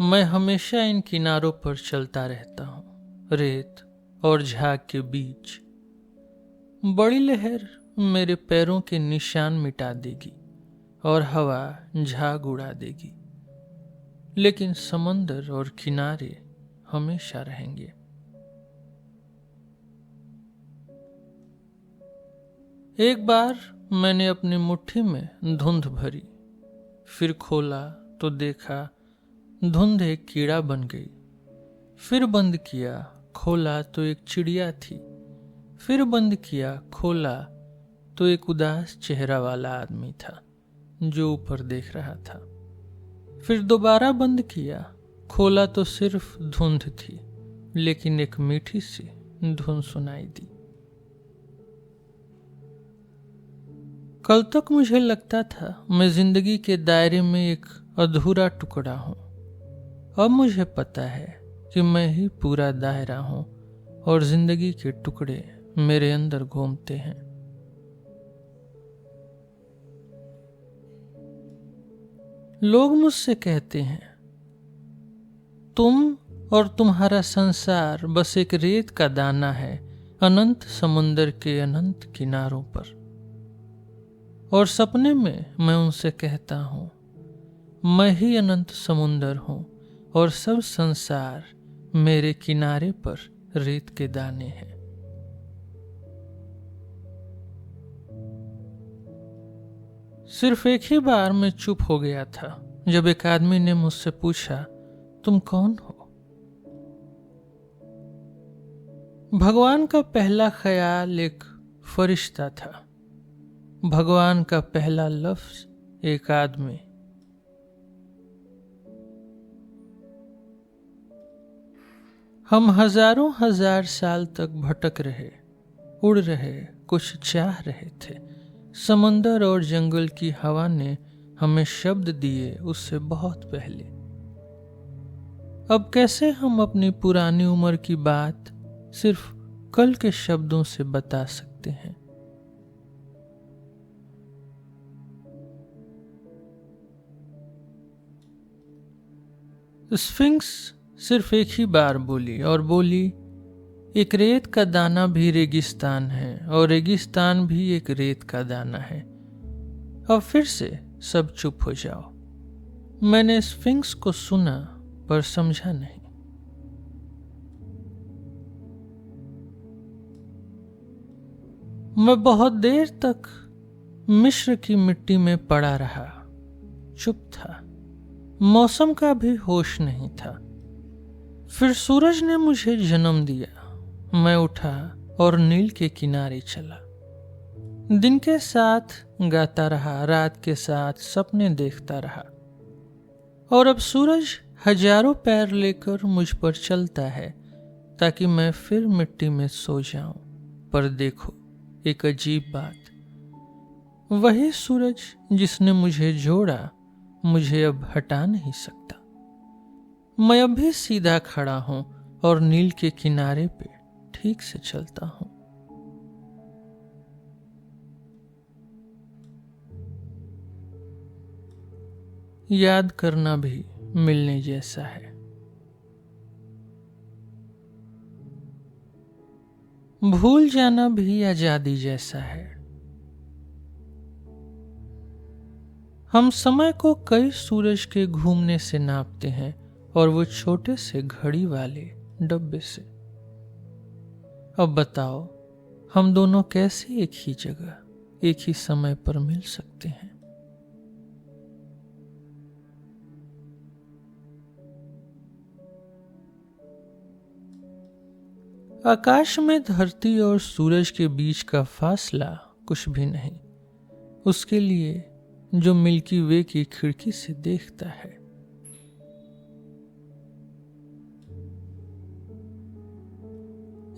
मैं हमेशा इन किनारों पर चलता रहता हूँ, रेत और झाग के बीच। बड़ी लहर मेरे पैरों के निशान मिटा देगी और हवा झाग उड़ा देगी, लेकिन समंदर और किनारे हमेशा रहेंगे। एक बार मैंने अपनी मुट्ठी में धुंध भरी, फिर खोला तो देखा धुंध एक कीड़ा बन गई। फिर बंद किया, खोला तो एक चिड़िया थी। फिर बंद किया, खोला तो एक उदास चेहरा वाला आदमी था जो ऊपर देख रहा था। फिर दोबारा बंद किया, खोला तो सिर्फ धुंध थी, लेकिन एक मीठी सी धुन सुनाई दी। कल तक मुझे लगता था मैं जिंदगी के दायरे में एक अधूरा टुकड़ा हूं। अब मुझे पता है कि मैं ही पूरा दायरा हूं और जिंदगी के टुकड़े मेरे अंदर घूमते हैं। लोग मुझसे कहते हैं, तुम और तुम्हारा संसार बस एक रेत का दाना है अनंत समुंदर के अनंत किनारों पर। और सपने में मैं उनसे कहता हूं, मैं ही अनंत समुंदर हूं और सब संसार मेरे किनारे पर रेत के दाने हैं। सिर्फ एक ही बार मैं चुप हो गया था जब एक आदमी ने मुझसे पूछा, तुम कौन हो? भगवान का पहला ख्याल एक फरिश्ता था। भगवान का पहला लफ्ज एक आदमी। हम हजारों हजार साल तक भटक रहे, उड़ रहे, कुछ चाह रहे थे। समंदर और जंगल की हवा ने हमें शब्द दिए उससे बहुत पहले। अब कैसे हम अपनी पुरानी उम्र की बात सिर्फ कल के शब्दों से बता सकते हैं? स्फिंक्स सिर्फ एक ही बार बोली और बोली, एक रेत का दाना भी रेगिस्तान है और रेगिस्तान भी एक रेत का दाना है। अब फिर से सब चुप हो जाओ। मैंने स्फिंक्स को सुना पर समझा नहीं। मैं बहुत देर तक मिस्र की मिट्टी में पड़ा रहा, चुप था। मौसम का भी होश नहीं था। फिर सूरज ने मुझे जन्म दिया। मैं उठा और नील के किनारे चला। दिन के साथ गाता रहा, रात के साथ सपने देखता रहा। और अब सूरज हजारों पैर लेकर मुझ पर चलता है ताकि मैं फिर मिट्टी में सो जाऊं। पर देखो एक अजीब बात, वही सूरज जिसने मुझे जोड़ा मुझे अब हटा नहीं सकता। मैं अब भी सीधा खड़ा हूं और नील के किनारे पे ठीक से चलता हूं। याद करना भी मिलने जैसा है। भूल जाना भी आजादी जैसा है। हम समय को कई सूरज के घूमने से नापते हैं और वो छोटे से घड़ी वाले डब्बे से। अब बताओ, हम दोनों कैसे एक ही जगह, एक ही समय पर मिल सकते हैं? आकाश में धरती और सूरज के बीच का फासला कुछ भी नहीं, उसके लिए जो मिल्की वे की खिड़की से देखता है।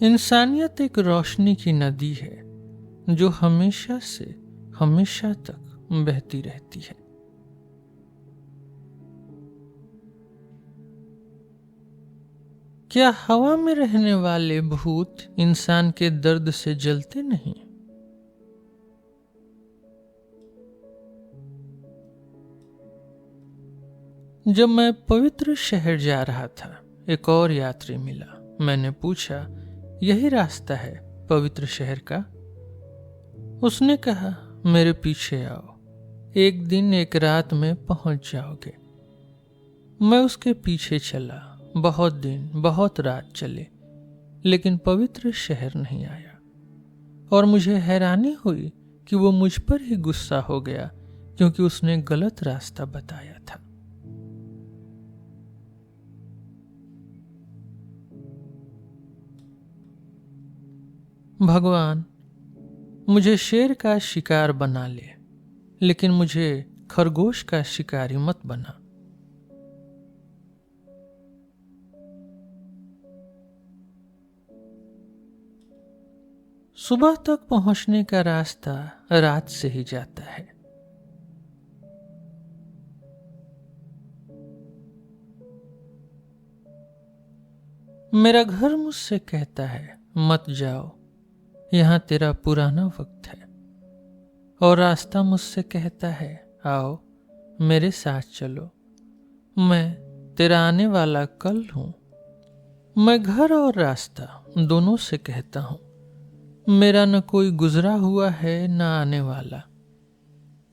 इंसानियत एक रोशनी की नदी है जो हमेशा से हमेशा तक बहती रहती है। क्या हवा में रहने वाले भूत इंसान के दर्द से जलते नहीं? जब मैं पवित्र शहर जा रहा था, एक और यात्री मिला। मैंने पूछा, यही रास्ता है पवित्र शहर का? उसने कहा, मेरे पीछे आओ, एक दिन एक रात में पहुंच जाओगे। मैं उसके पीछे चला। बहुत दिन बहुत रात चले, लेकिन पवित्र शहर नहीं आया। और मुझे हैरानी हुई कि वो मुझ पर ही गुस्सा हो गया, क्योंकि उसने गलत रास्ता बताया था। भगवान मुझे शेर का शिकार बना ले, लेकिन मुझे खरगोश का शिकारी मत बना। सुबह तक पहुंचने का रास्ता रात से ही जाता है। मेरा घर मुझसे कहता है, मत जाओ, यहां तेरा पुराना वक्त है। और रास्ता मुझसे कहता है, आओ मेरे साथ चलो, मैं तेरा आने वाला कल हूं। मैं घर और रास्ता दोनों से कहता हूं, मेरा न कोई गुजरा हुआ है न आने वाला।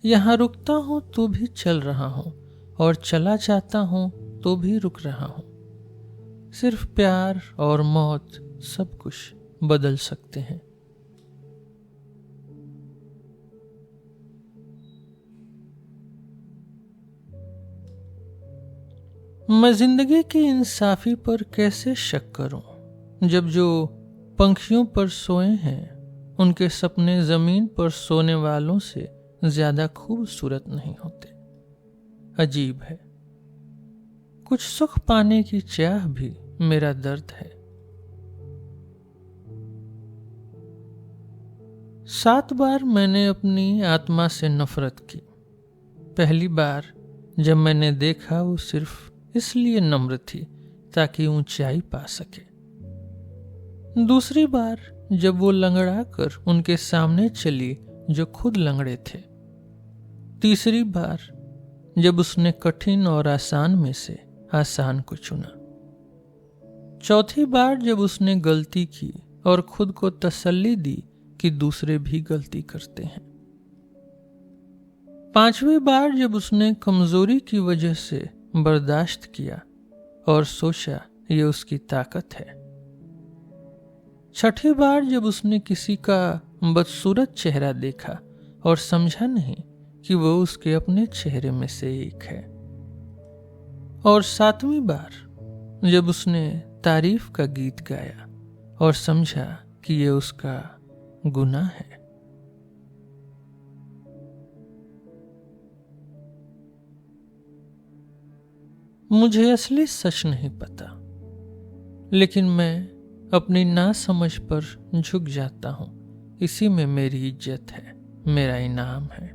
यहां रुकता हूं तो भी चल रहा हूं, और चला जाता हूं तो भी रुक रहा हूं। सिर्फ प्यार और मौत सब कुछ बदल सकते हैं। मैं जिंदगी की इंसाफी पर कैसे शक करूं, जब जो पंखियों पर सोए हैं उनके सपने जमीन पर सोने वालों से ज्यादा खूबसूरत नहीं होते। अजीब है, कुछ सुख पाने की चाह भी मेरा दर्द है। 7 बार मैंने अपनी आत्मा से नफरत की। पहली बार जब मैंने देखा वो सिर्फ इसलिए नम्र थी ताकि ऊंचाई पा सके। दूसरी बार जब वो लंगड़ा कर उनके सामने चली जो खुद लंगड़े थे। तीसरी बार जब उसने कठिन और आसान में से आसान को चुना। चौथी बार जब उसने गलती की और खुद को तसल्ली दी कि दूसरे भी गलती करते हैं। 5वीं बार जब उसने कमजोरी की वजह से बर्दाश्त किया और सोचा ये उसकी ताकत है। 6ठी बार जब उसने किसी का बदसूरत चेहरा देखा और समझा नहीं कि वो उसके अपने चेहरे में से एक है। और 7वीं बार जब उसने तारीफ का गीत गाया और समझा कि ये उसका गुनाह है। मुझे असली सच नहीं पता, लेकिन मैं अपनी नासमझ पर झुक जाता हूं। इसी में मेरी इज्जत है, मेरा इनाम है।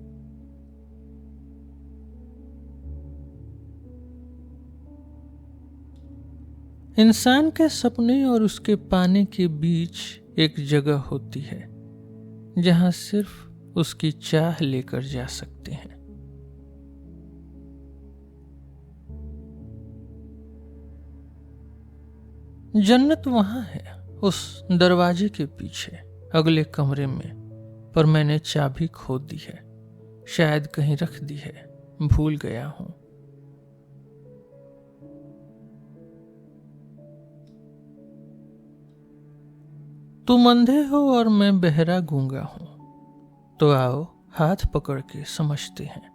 इंसान के सपने और उसके पाने के बीच एक जगह होती है जहां सिर्फ उसकी चाह लेकर जा सकते हैं। जन्नत वहां है, उस दरवाजे के पीछे अगले कमरे में, पर मैंने चाबी खो दी है। शायद कहीं रख दी है, भूल गया हूं। तुम अंधे हो और मैं बहरा गूंगा हूं, तो आओ हाथ पकड़ के समझते हैं।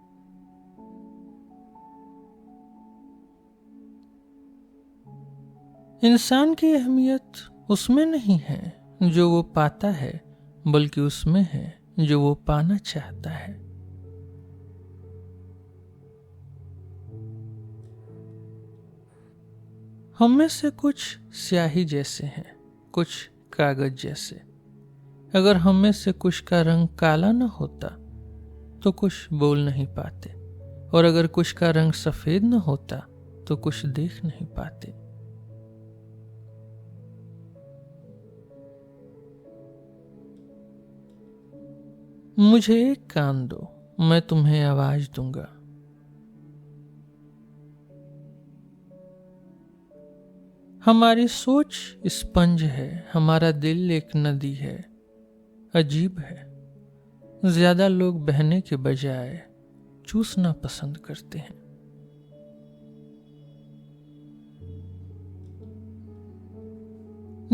इंसान की अहमियत उसमें नहीं है जो वो पाता है, बल्कि उसमें है जो वो पाना चाहता है। हम में से कुछ स्याही जैसे हैं, कुछ कागज जैसे। अगर हम में से कुछ का रंग काला न होता तो कुछ बोल नहीं पाते, और अगर कुछ का रंग सफेद न होता तो कुछ देख नहीं पाते। मुझे एक कान दो, मैं तुम्हें आवाज दूंगा। हमारी सोच स्पंज है, हमारा दिल एक नदी है। अजीब है, ज्यादा लोग बहने के बजाय चूसना पसंद करते हैं।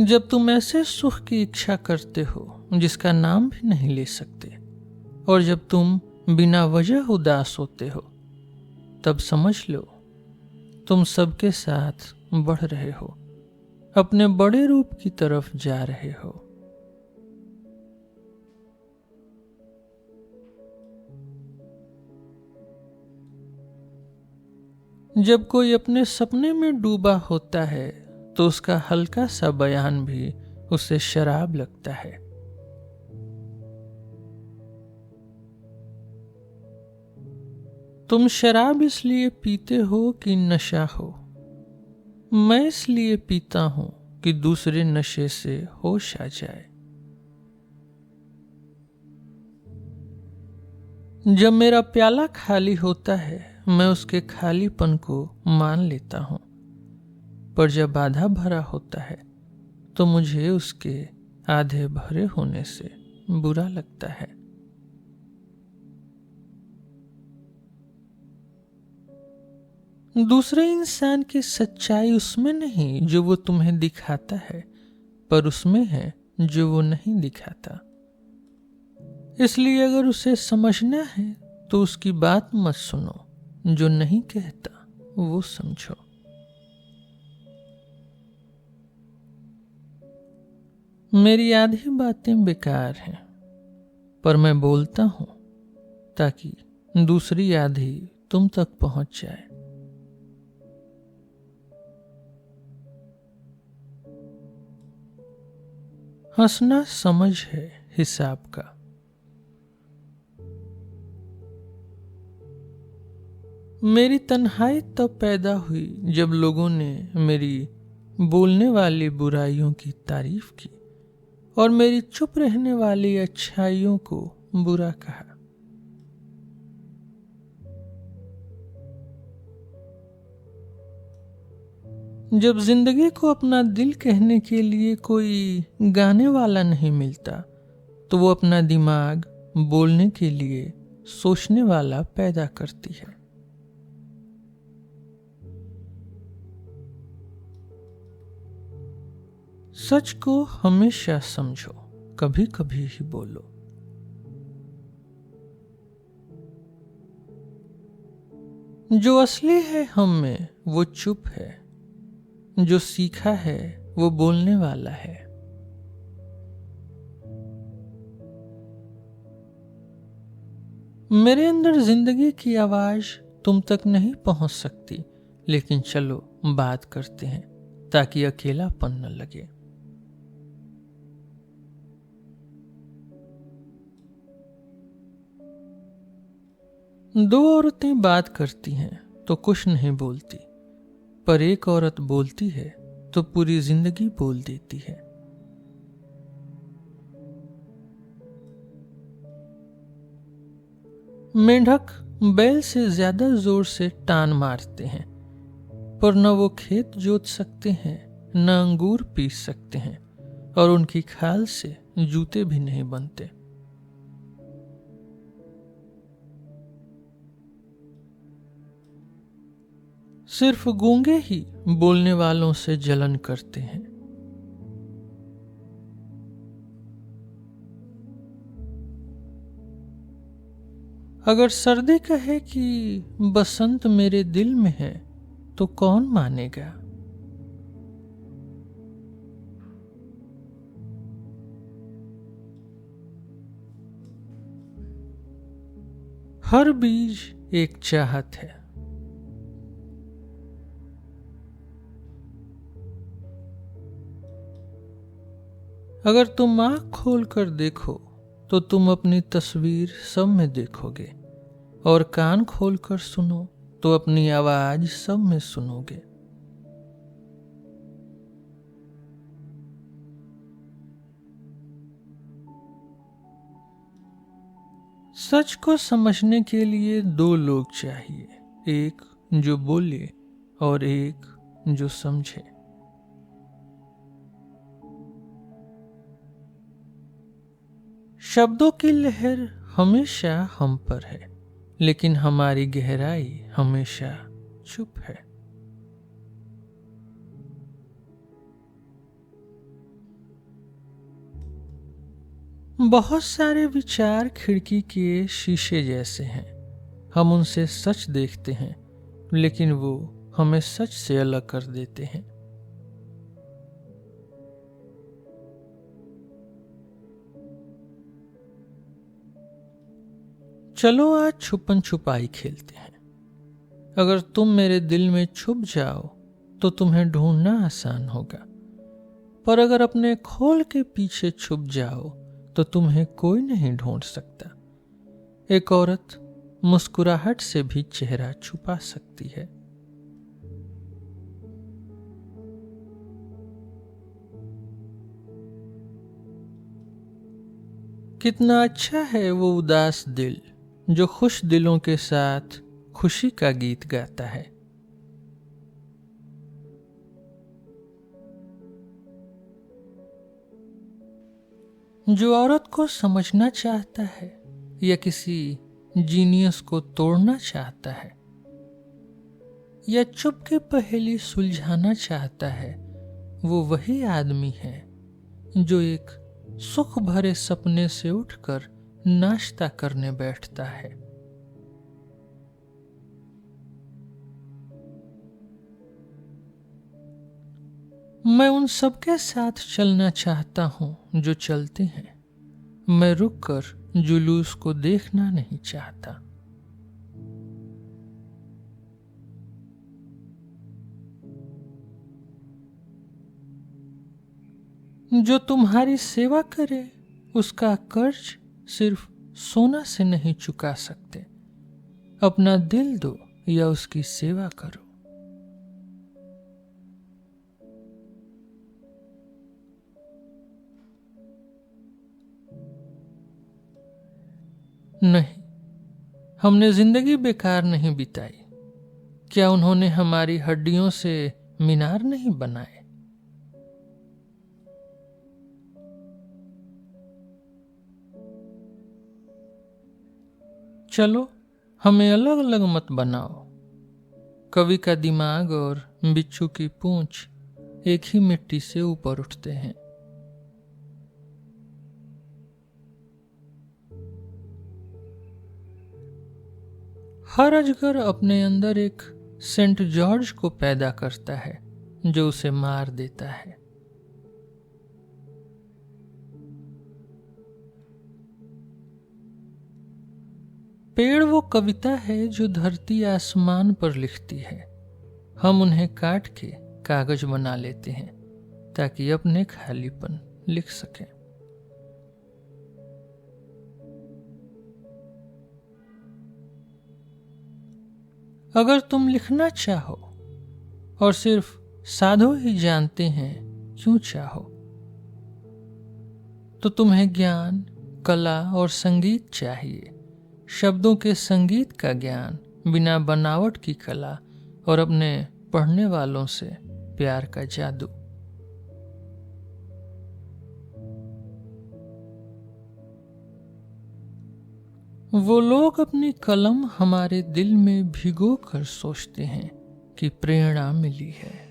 जब तुम ऐसे सुख की इच्छा करते हो जिसका नाम भी नहीं ले सकते, और जब तुम बिना वजह उदास होते हो, तब समझ लो तुम सबके साथ बढ़ रहे हो, अपने बड़े रूप की तरफ जा रहे हो। जब कोई अपने सपने में डूबा होता है तो उसका हल्का सा बयान भी उसे शराब लगता है। तुम शराब इसलिए पीते हो कि नशा हो, मैं इसलिए पीता हूं कि दूसरे नशे से होश आ जाए। जब मेरा प्याला खाली होता है मैं उसके खालीपन को मान लेता हूं, पर जब आधा भरा होता है तो मुझे उसके आधे भरे होने से बुरा लगता है। दूसरे इंसान की सच्चाई उसमें नहीं जो वो तुम्हें दिखाता है, पर उसमें है जो वो नहीं दिखाता। इसलिए अगर उसे समझना है तो उसकी बात मत सुनो, जो नहीं कहता वो समझो। मेरी आधी बातें बेकार हैं, पर मैं बोलता हूं ताकि दूसरी आधी तुम तक पहुंच जाए। हंसना समझ है हिसाब का। मेरी तन्हाई तब पैदा हुई जब लोगों ने मेरी बोलने वाली बुराइयों की तारीफ की और मेरी चुप रहने वाली अच्छाइयों को बुरा कहा। जब जिंदगी को अपना दिल कहने के लिए कोई गाने वाला नहीं मिलता तो वो अपना दिमाग बोलने के लिए सोचने वाला पैदा करती है। सच को हमेशा समझो, कभी कभी ही बोलो। जो असली है हम में वो चुप है, जो सीखा है वो बोलने वाला है। मेरे अंदर जिंदगी की आवाज तुम तक नहीं पहुंच सकती, लेकिन चलो बात करते हैं ताकि अकेलापन न लगे। दो औरतें बात करती हैं तो कुछ नहीं बोलती, पर एक औरत बोलती है तो पूरी जिंदगी बोल देती है। मेंढक बैल से ज्यादा जोर से टान मारते हैं, पर न वो खेत जोत सकते हैं न अंगूर पीस सकते हैं, और उनकी खाल से जूते भी नहीं बनते। सिर्फ गूंगे ही बोलने वालों से जलन करते हैं। अगर सर्दी कहे कि बसंत मेरे दिल में है तो कौन मानेगा। हर बीज एक चाहत है। अगर तुम आँख खोल कर देखो तो तुम अपनी तस्वीर सब में देखोगे, और कान खोल कर सुनो तो अपनी आवाज सब में सुनोगे। सच को समझने के लिए दो लोग चाहिए, एक जो बोले और एक जो समझे। शब्दों की लहर हमेशा हम पर है, लेकिन हमारी गहराई हमेशा चुप है। बहुत सारे विचार खिड़की के शीशे जैसे हैं। हम उनसे सच देखते हैं, लेकिन वो हमें सच से अलग कर देते हैं। चलो आज छुपन छुपाई खेलते हैं। अगर तुम मेरे दिल में छुप जाओ तो तुम्हें ढूंढना आसान होगा, पर अगर अपने खोल के पीछे छुप जाओ तो तुम्हें कोई नहीं ढूंढ सकता। एक औरत मुस्कुराहट से भी चेहरा छुपा सकती है। कितना अच्छा है वो उदास दिल जो खुश दिलों के साथ खुशी का गीत गाता है। जो औरत को समझना चाहता है या किसी जीनियस को तोड़ना चाहता है या चुप के पहेली सुलझाना चाहता है, वो वही आदमी है जो एक सुख भरे सपने से उठकर नाश्ता करने बैठता है। मैं उन सबके साथ चलना चाहता हूं जो चलते हैं। मैं रुककर जुलूस को देखना नहीं चाहता। जो तुम्हारी सेवा करे उसका कर्ज सिर्फ सोना से नहीं चुका सकते। अपना दिल दो या उसकी सेवा करो। नहीं, हमने जिंदगी बेकार नहीं बिताई। क्या उन्होंने हमारी हड्डियों से मीनार नहीं बनाए? चलो हमें अलग अलग मत बनाओ। कवि का दिमाग और बिच्छू की पूंछ एक ही मिट्टी से ऊपर उठते हैं। हर अजगर अपने अंदर एक सेंट जॉर्ज को पैदा करता है जो उसे मार देता है। पेड़ वो कविता है जो धरती आसमान पर लिखती है। हम उन्हें काट के कागज बना लेते हैं ताकि अपने खालीपन लिख सकें। अगर तुम लिखना चाहो और सिर्फ साधु ही जानते हैं क्यों चाहो, तो तुम्हें ज्ञान, कला और संगीत चाहिए। शब्दों के संगीत का ज्ञान, बिना बनावट की कला और अपने पढ़ने वालों से प्यार का जादू। वो लोग अपनी कलम हमारे दिल में भिगो कर सोचते हैं कि प्रेरणा मिली है।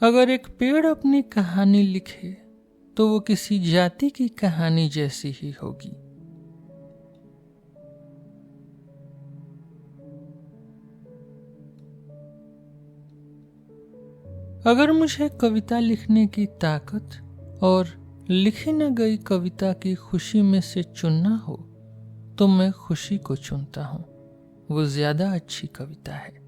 अगर एक पेड़ अपनी कहानी लिखे तो वो किसी जाति की कहानी जैसी ही होगी। अगर मुझे कविता लिखने की ताकत और लिखी न गई कविता की खुशी में से चुनना हो तो मैं खुशी को चुनता हूं। वो ज्यादा अच्छी कविता है।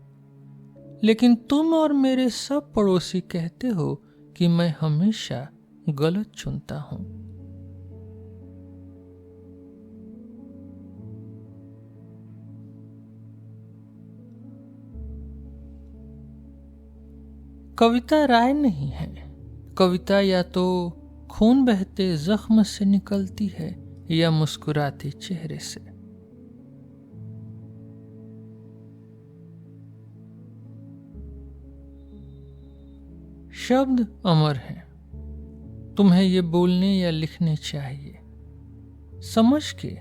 लेकिन तुम और मेरे सब पड़ोसी कहते हो कि मैं हमेशा गलत चुनता हूं। कविता राय नहीं है। कविता या तो खून बहते जख्म से निकलती है या मुस्कुराते चेहरे से। शब्द अमर हैं, तुम्हें ये बोलने या लिखने चाहिए, समझ के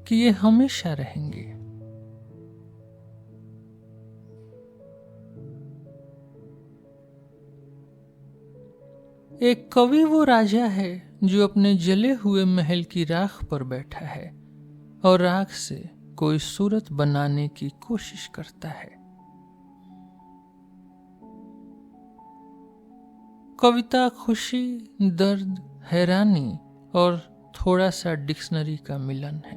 कि ये हमेशा रहेंगे। एक कवि वो राजा है जो अपने जले हुए महल की राख पर बैठा है और राख से कोई सूरत बनाने की कोशिश करता है। कविता खुशी, दर्द, हैरानी और थोड़ा सा डिक्शनरी का मिलन है।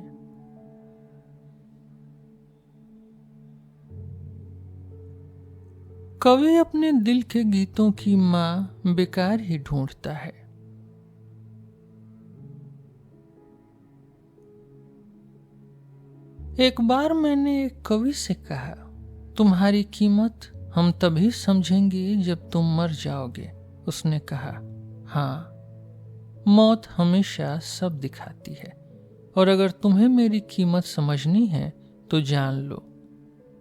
कवि अपने दिल के गीतों की मां बेकार ही ढूंढता है। एक बार मैंने एक कवि से कहा, तुम्हारी कीमत हम तभी समझेंगे जब तुम मर जाओगे। उसने कहा, हाँ, मौत हमेशा सब दिखाती है, और अगर तुम्हें मेरी कीमत समझनी है तो जान लो,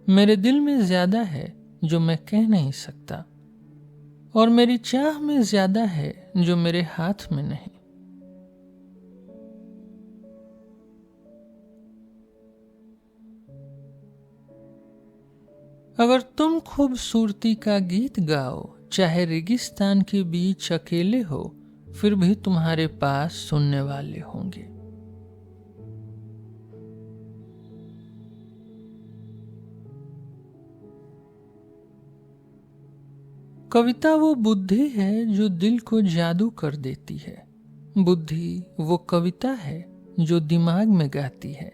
मेरे दिल में ज्यादा है जो मैं कह नहीं सकता, और मेरी चाह में ज्यादा है जो मेरे हाथ में नहीं। अगर तुम खूबसूरती का गीत गाओ, चाहे रेगिस्तान के बीच अकेले हो, फिर भी तुम्हारे पास सुनने वाले होंगे। कविता वो बुद्धि है जो दिल को जादू कर देती है। बुद्धि वो कविता है जो दिमाग में गाती है।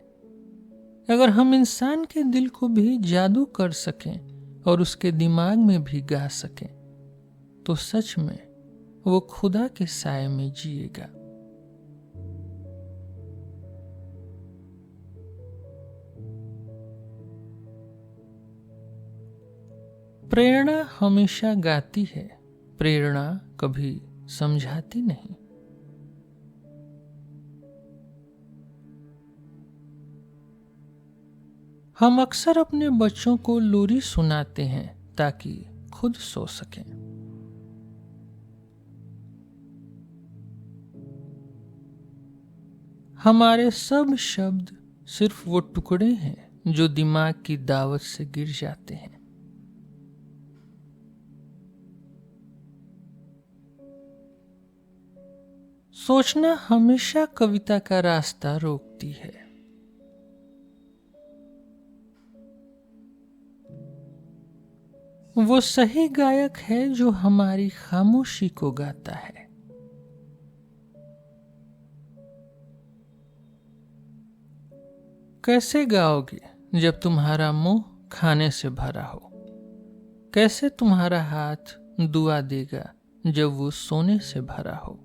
अगर हम इंसान के दिल को भी जादू कर सकें और उसके दिमाग में भी गा सकें, तो सच में वो खुदा के साए में जिएगा। प्रेरणा हमेशा गाती है, प्रेरणा कभी समझाती नहीं। हम अक्सर अपने बच्चों को लोरी सुनाते हैं ताकि खुद सो सकें। हमारे सब शब्द सिर्फ वो टुकड़े हैं जो दिमाग की दावत से गिर जाते हैं। सोचना हमेशा कविता का रास्ता रोकती है। वो सही गायक है जो हमारी खामोशी को गाता है। कैसे गाओगे जब तुम्हारा मुंह खाने से भरा हो? कैसे तुम्हारा हाथ दुआ देगा जब वो सोने से भरा हो?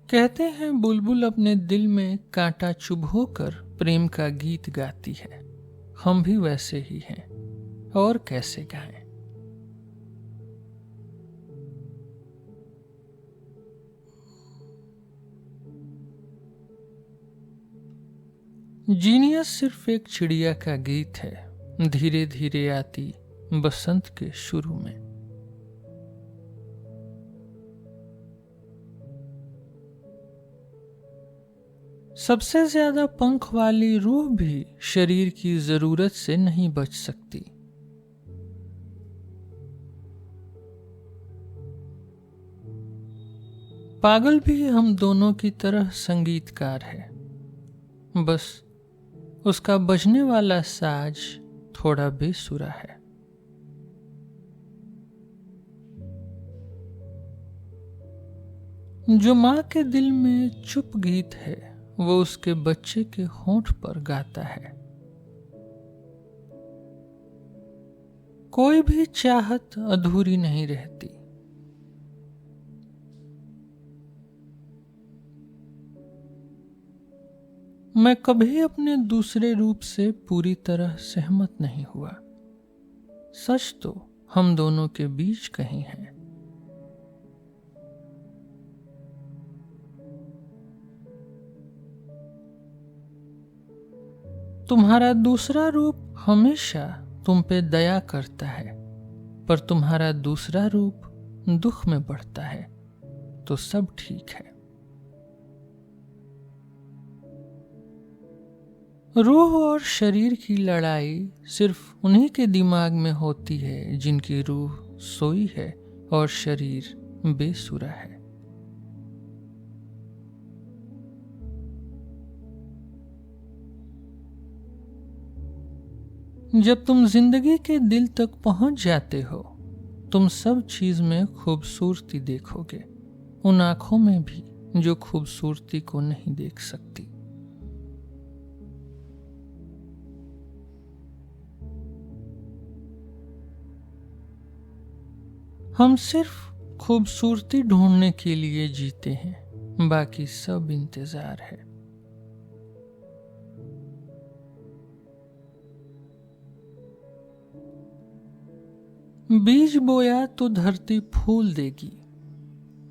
कहते हैं बुलबुल अपने दिल में कांटा चुभोकर प्रेम का गीत गाती है। हम भी वैसे ही हैं, और कैसे गाएं? जीनियस सिर्फ एक चिड़िया का गीत है, धीरे धीरे आती बसंत के शुरू में। सबसे ज्यादा पंख वाली रूह भी शरीर की जरूरत से नहीं बच सकती। पागल भी हम दोनों की तरह संगीतकार है, बस उसका बजने वाला साज थोड़ा बेसुरा है। जो माँ के दिल में चुप गीत है, वो उसके बच्चे के होंठ पर गाता है। कोई भी चाहत अधूरी नहीं रहती। मैं कभी अपने दूसरे रूप से पूरी तरह सहमत नहीं हुआ। सच तो हम दोनों के बीच कहीं है। तुम्हारा दूसरा रूप हमेशा तुम पे दया करता है, पर तुम्हारा दूसरा रूप दुख में बढ़ता है, तो सब ठीक है। रूह और शरीर की लड़ाई सिर्फ उन्हीं के दिमाग में होती है जिनकी रूह सोई है और शरीर बेसुरा है। जब तुम जिंदगी के दिल तक पहुंच जाते हो, तुम सब चीज में खूबसूरती देखोगे, उन आंखों में भी जो खूबसूरती को नहीं देख सकती। हम सिर्फ खूबसूरती ढूंढने के लिए जीते हैं, बाकी सब इंतजार है। बीज बोया तो धरती फूल देगी,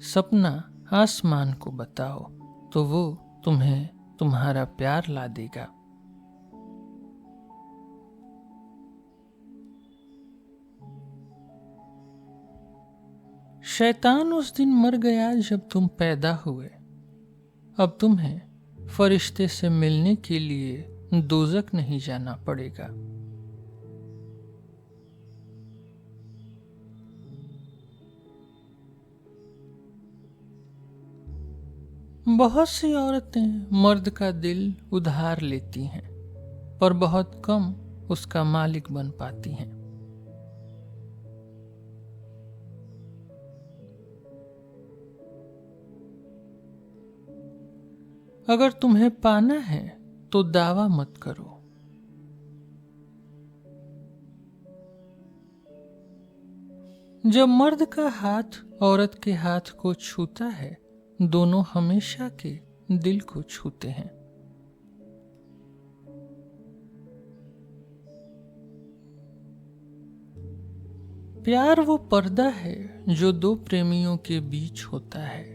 सपना आसमान को बताओ तो वो तुम्हें तुम्हारा प्यार ला देगा। शैतान उस दिन मर गया जब तुम पैदा हुए। अब तुम्हें फरिश्ते से मिलने के लिए दोज़ख नहीं जाना पड़ेगा। बहुत सी औरतें मर्द का दिल उधार लेती हैं, पर बहुत कम उसका मालिक बन पाती हैं। अगर तुम्हें पाना है तो दावा मत करो। जब मर्द का हाथ औरत के हाथ को छूता है, दोनों हमेशा के दिल को छूते हैं। प्यार वो पर्दा है जो दो प्रेमियों के बीच होता है।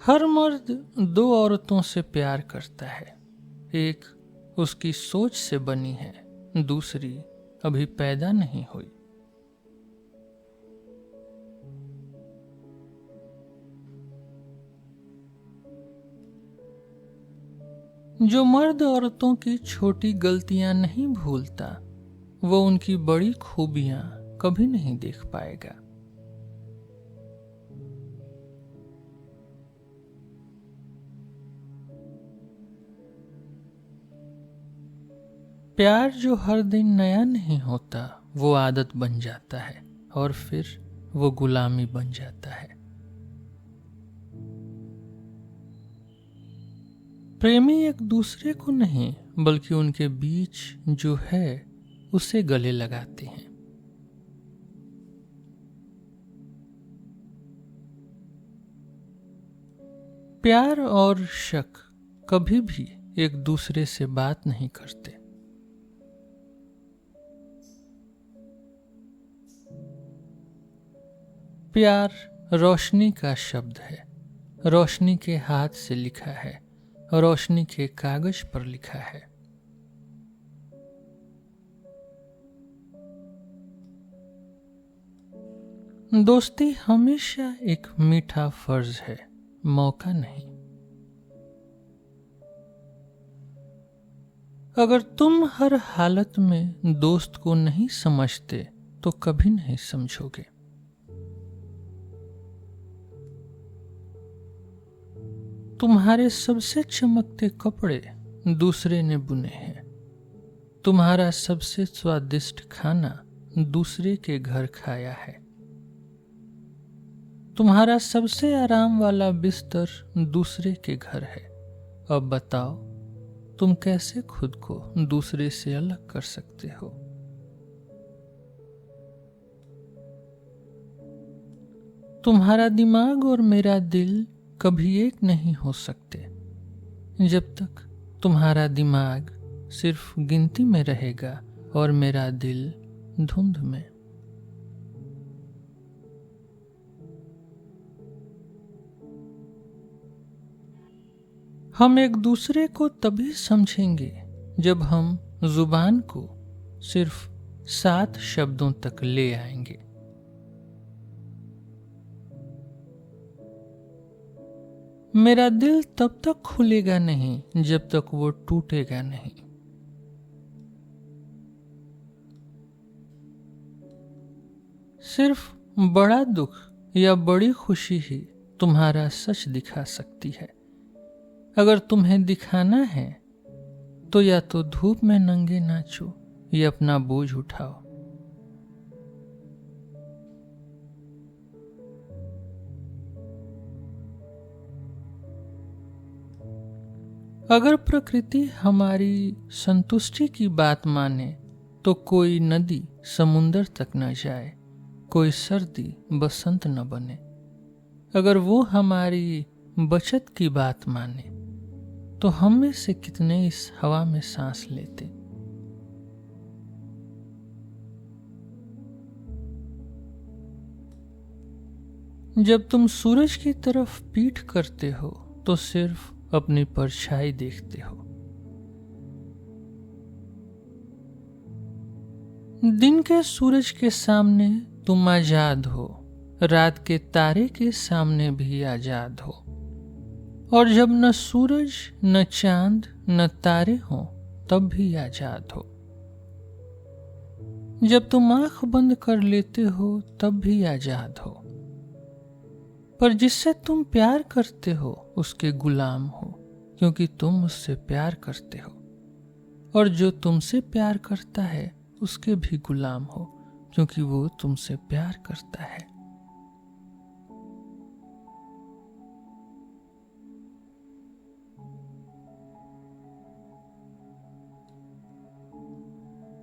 हर मर्द दो औरतों से प्यार करता है, एक उसकी सोच से बनी है, दूसरी अभी पैदा नहीं हुई। जो मर्द औरतों की छोटी गलतियां नहीं भूलता, वो उनकी बड़ी खूबियां कभी नहीं देख पाएगा। प्यार जो हर दिन नया नहीं होता, वो आदत बन जाता है और फिर वो गुलामी बन जाता है। प्रेमी एक दूसरे को नहीं, बल्कि उनके बीच जो है उसे गले लगाते हैं। प्यार और शक कभी भी एक दूसरे से बात नहीं करते। प्यार रोशनी का शब्द है, रोशनी के हाथ से लिखा है, रोशनी के कागज पर लिखा है। दोस्ती हमेशा एक मीठा फर्ज है, मौका नहीं। अगर तुम हर हालत में दोस्त को नहीं समझते तो कभी नहीं समझोगे। तुम्हारे सबसे चमकते कपड़े दूसरे ने बुने हैं, तुम्हारा सबसे स्वादिष्ट खाना दूसरे के घर खाया है, तुम्हारा सबसे आराम वाला बिस्तर दूसरे के घर है। अब बताओ, तुम कैसे खुद को दूसरे से अलग कर सकते हो? तुम्हारा दिमाग और मेरा दिल कभी एक नहीं हो सकते जब तक तुम्हारा दिमाग सिर्फ गिनती में रहेगा और मेरा दिल धुंध में। हम एक दूसरे को तभी समझेंगे जब हम जुबान को सिर्फ 7 शब्दों तक ले आएंगे। मेरा दिल तब तक खुलेगा नहीं जब तक वो टूटेगा नहीं। सिर्फ बड़ा दुख या बड़ी खुशी ही तुम्हारा सच दिखा सकती है। अगर तुम्हें दिखाना है तो या तो धूप में नंगे नाचो या अपना बोझ उठाओ। अगर प्रकृति हमारी संतुष्टि की बात माने तो कोई नदी समुंदर तक न जाए, कोई सर्दी बसंत न बने। अगर वो हमारी बचत की बात माने तो हम में से कितने इस हवा में सांस लेते। जब तुम सूरज की तरफ पीठ करते हो तो सिर्फ अपनी परछाई देखते हो। दिन के सूरज के सामने तुम आजाद हो, रात के तारे के सामने भी आजाद हो। और जब न सूरज न चांद न तारे हो तब भी आजाद हो। जब तुम आंख बंद कर लेते हो तब भी आजाद हो। पर जिससे तुम प्यार करते हो उसके गुलाम हो, क्योंकि तुम उससे प्यार करते हो। और जो तुमसे प्यार करता है उसके भी गुलाम हो, क्योंकि वो तुमसे प्यार करता है।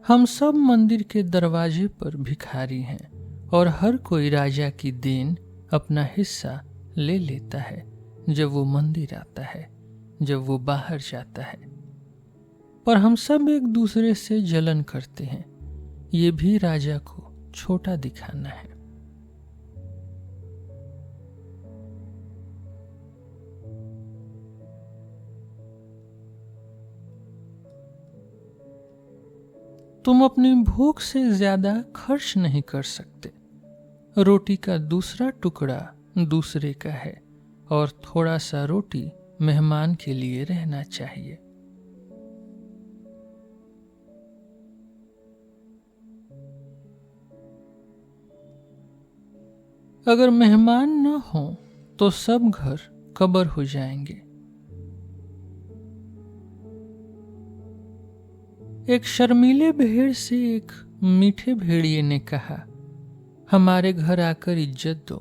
हम सब मंदिर के दरवाजे पर भिखारी हैं और हर कोई राजा की देन अपना हिस्सा ले लेता है जब वो मंदिर आता है, जब वो बाहर जाता है। पर हम सब एक दूसरे से जलन करते हैं। ये भी राजा को छोटा दिखाना है। तुम अपनी भूख से ज्यादा खर्च नहीं कर सकते। रोटी का दूसरा टुकड़ा दूसरे का है और थोड़ा सा रोटी मेहमान के लिए रहना चाहिए। अगर मेहमान न हो तो सब घर कब्र हो जाएंगे। एक शर्मीले भेड़ से एक मीठे भेड़िए ने कहा, हमारे घर आकर इज्जत दो।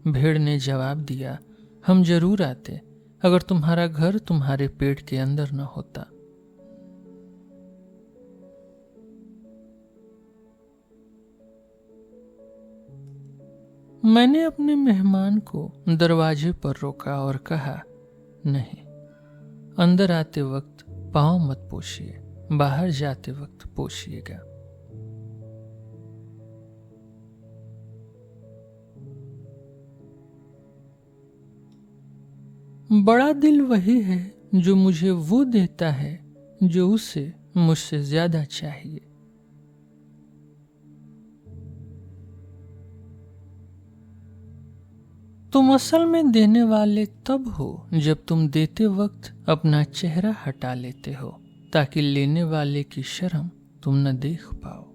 भेड़ ने जवाब दिया, हम जरूर आते अगर तुम्हारा घर तुम्हारे पेट के अंदर न होता। मैंने अपने मेहमान को दरवाजे पर रोका और कहा, नहीं, अंदर आते वक्त पाँव मत पोछिए, बाहर जाते वक्त पोछिएगा। बड़ा दिल वही है जो मुझे वो देता है जो उसे मुझसे ज्यादा चाहिए। तुम असल में देने वाले तब हो जब तुम देते वक्त अपना चेहरा हटा लेते हो, ताकि लेने वाले की शर्म तुम न देख पाओ।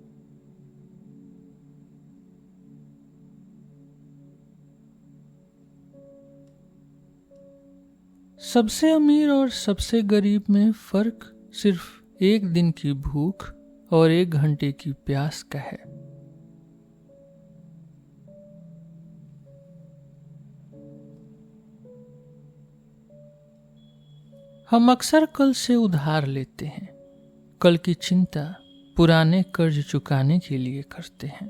सबसे अमीर और सबसे गरीब में फर्क सिर्फ 1 दिन की भूख और 1 घंटे की प्यास का है। हम अक्सर कल से उधार लेते हैं। कल की चिंता पुराने कर्ज चुकाने के लिए करते हैं।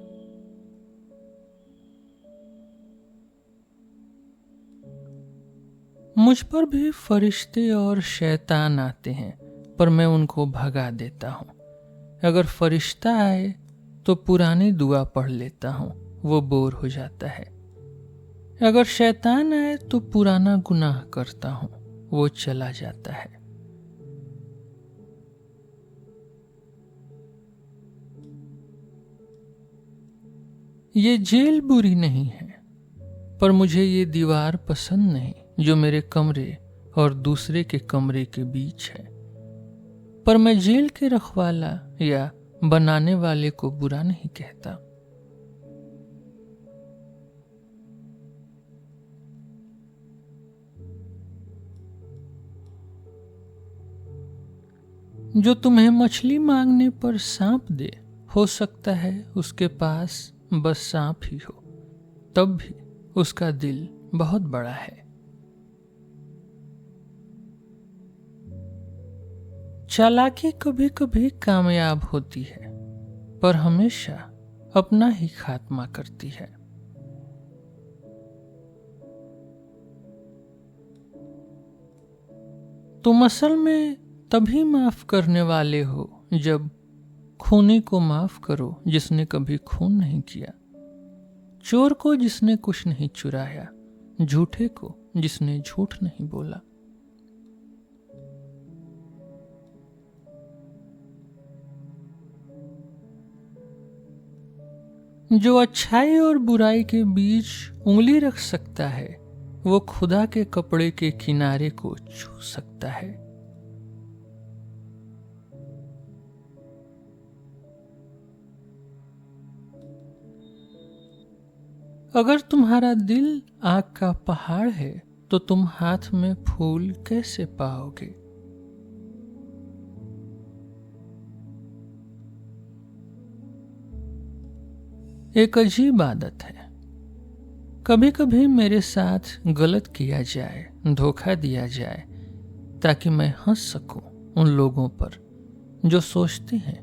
मुझ पर भी फरिश्ते और शैतान आते हैं, पर मैं उनको भगा देता हूँ। अगर फरिश्ता आए तो पुरानी दुआ पढ़ लेता हूँ, वो बोर हो जाता है। अगर शैतान आए तो पुराना गुनाह करता हूँ, वो चला जाता है। ये जेल बुरी नहीं है, पर मुझे ये दीवार पसंद नहीं जो मेरे कमरे और दूसरे के कमरे के बीच है। पर मैं जेल के रखवाला या बनाने वाले को बुरा नहीं कहता। जो तुम्हें मछली मांगने पर सांप दे, हो सकता है उसके पास बस सांप ही हो, तब भी उसका दिल बहुत बड़ा है। चालाकी कभी कभी कामयाब होती है, पर हमेशा अपना ही खात्मा करती है। तुम असल में तभी माफ करने वाले हो जब खूनी को माफ करो जिसने कभी खून नहीं किया, चोर को जिसने कुछ नहीं चुराया, झूठे को जिसने झूठ नहीं बोला। जो अच्छाई और बुराई के बीच उंगली रख सकता है, वो खुदा के कपड़े के किनारे को छू सकता है। अगर तुम्हारा दिल आग का पहाड़ है, तो तुम हाथ में फूल कैसे पाओगे? एक अजीब आदत है। कभी कभी मेरे साथ गलत किया जाए, धोखा दिया जाए, ताकि मैं हंस सकूं उन लोगों पर जो सोचते हैं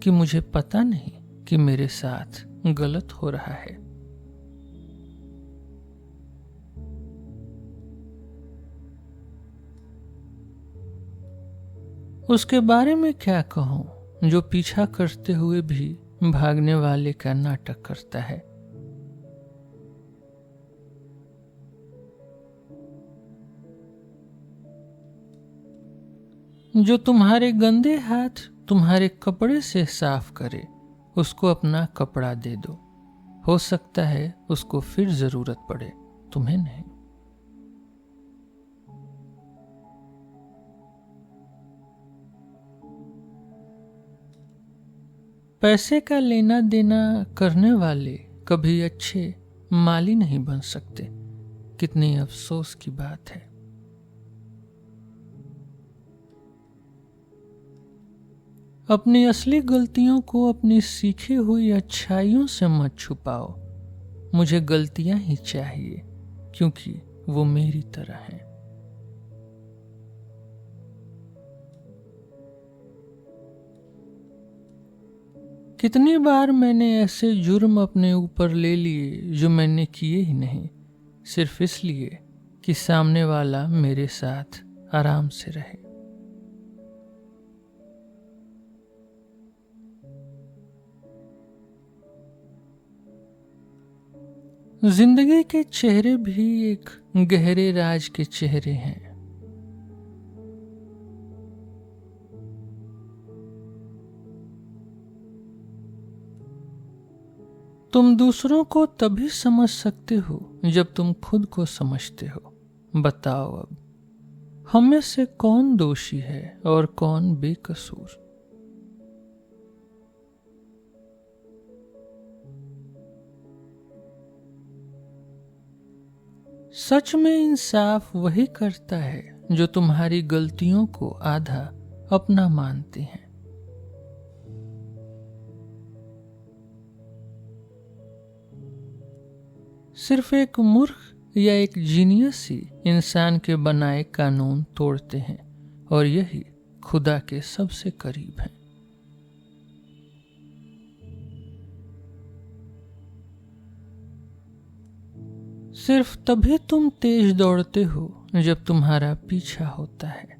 कि मुझे पता नहीं कि मेरे साथ गलत हो रहा है। उसके बारे में क्या कहूं जो पीछा करते हुए भी भागने वाले का नाटक करता है। जो तुम्हारे गंदे हाथ तुम्हारे कपड़े से साफ करे, उसको अपना कपड़ा दे दो। हो सकता है उसको फिर जरूरत पड़े, तुम्हें नहीं। पैसे का लेना देना करने वाले कभी अच्छे माली नहीं बन सकते। कितनी अफसोस की बात है। अपनी असली गलतियों को अपनी सीखी हुई अच्छाइयों से मत छुपाओ। मुझे गलतियां ही चाहिए, क्योंकि वो मेरी तरह हैं। कितनी बार मैंने ऐसे जुर्म अपने ऊपर ले लिए जो मैंने किए ही नहीं, सिर्फ इसलिए कि सामने वाला मेरे साथ आराम से रहे। जिंदगी के चेहरे भी एक गहरे राज के चेहरे हैं। तुम दूसरों को तभी समझ सकते हो जब तुम खुद को समझते हो। बताओ अब, हम में से कौन दोषी है और कौन बेकसूर? सच में इंसाफ वही करता है जो तुम्हारी गलतियों को आधा अपना मानते हैं। सिर्फ एक मूर्ख या एक जीनियस ही इंसान के बनाए कानून तोड़ते हैं, और यही खुदा के सबसे करीब हैं। सिर्फ तभी तुम तेज दौड़ते हो जब तुम्हारा पीछा होता है।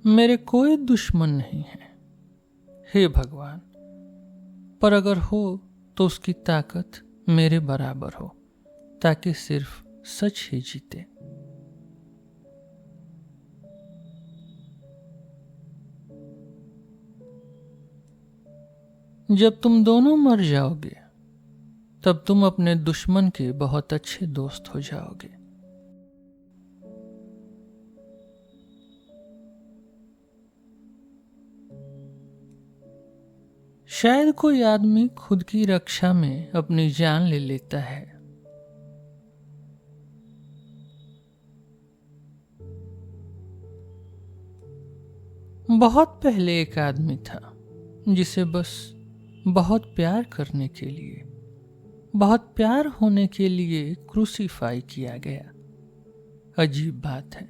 मेरे कोई दुश्मन नहीं है। हे भगवान, पर अगर हो तो उसकी ताकत मेरे बराबर हो, ताकि सिर्फ सच ही जीते। जब तुम दोनों मर जाओगे तब तुम अपने दुश्मन के बहुत अच्छे दोस्त हो जाओगे। शायद कोई आदमी खुद की रक्षा में अपनी जान ले लेता है। बहुत पहले एक आदमी था जिसे बस बहुत प्यार करने के लिए, बहुत प्यार होने के लिए क्रूसीफाई किया गया। अजीब बात है,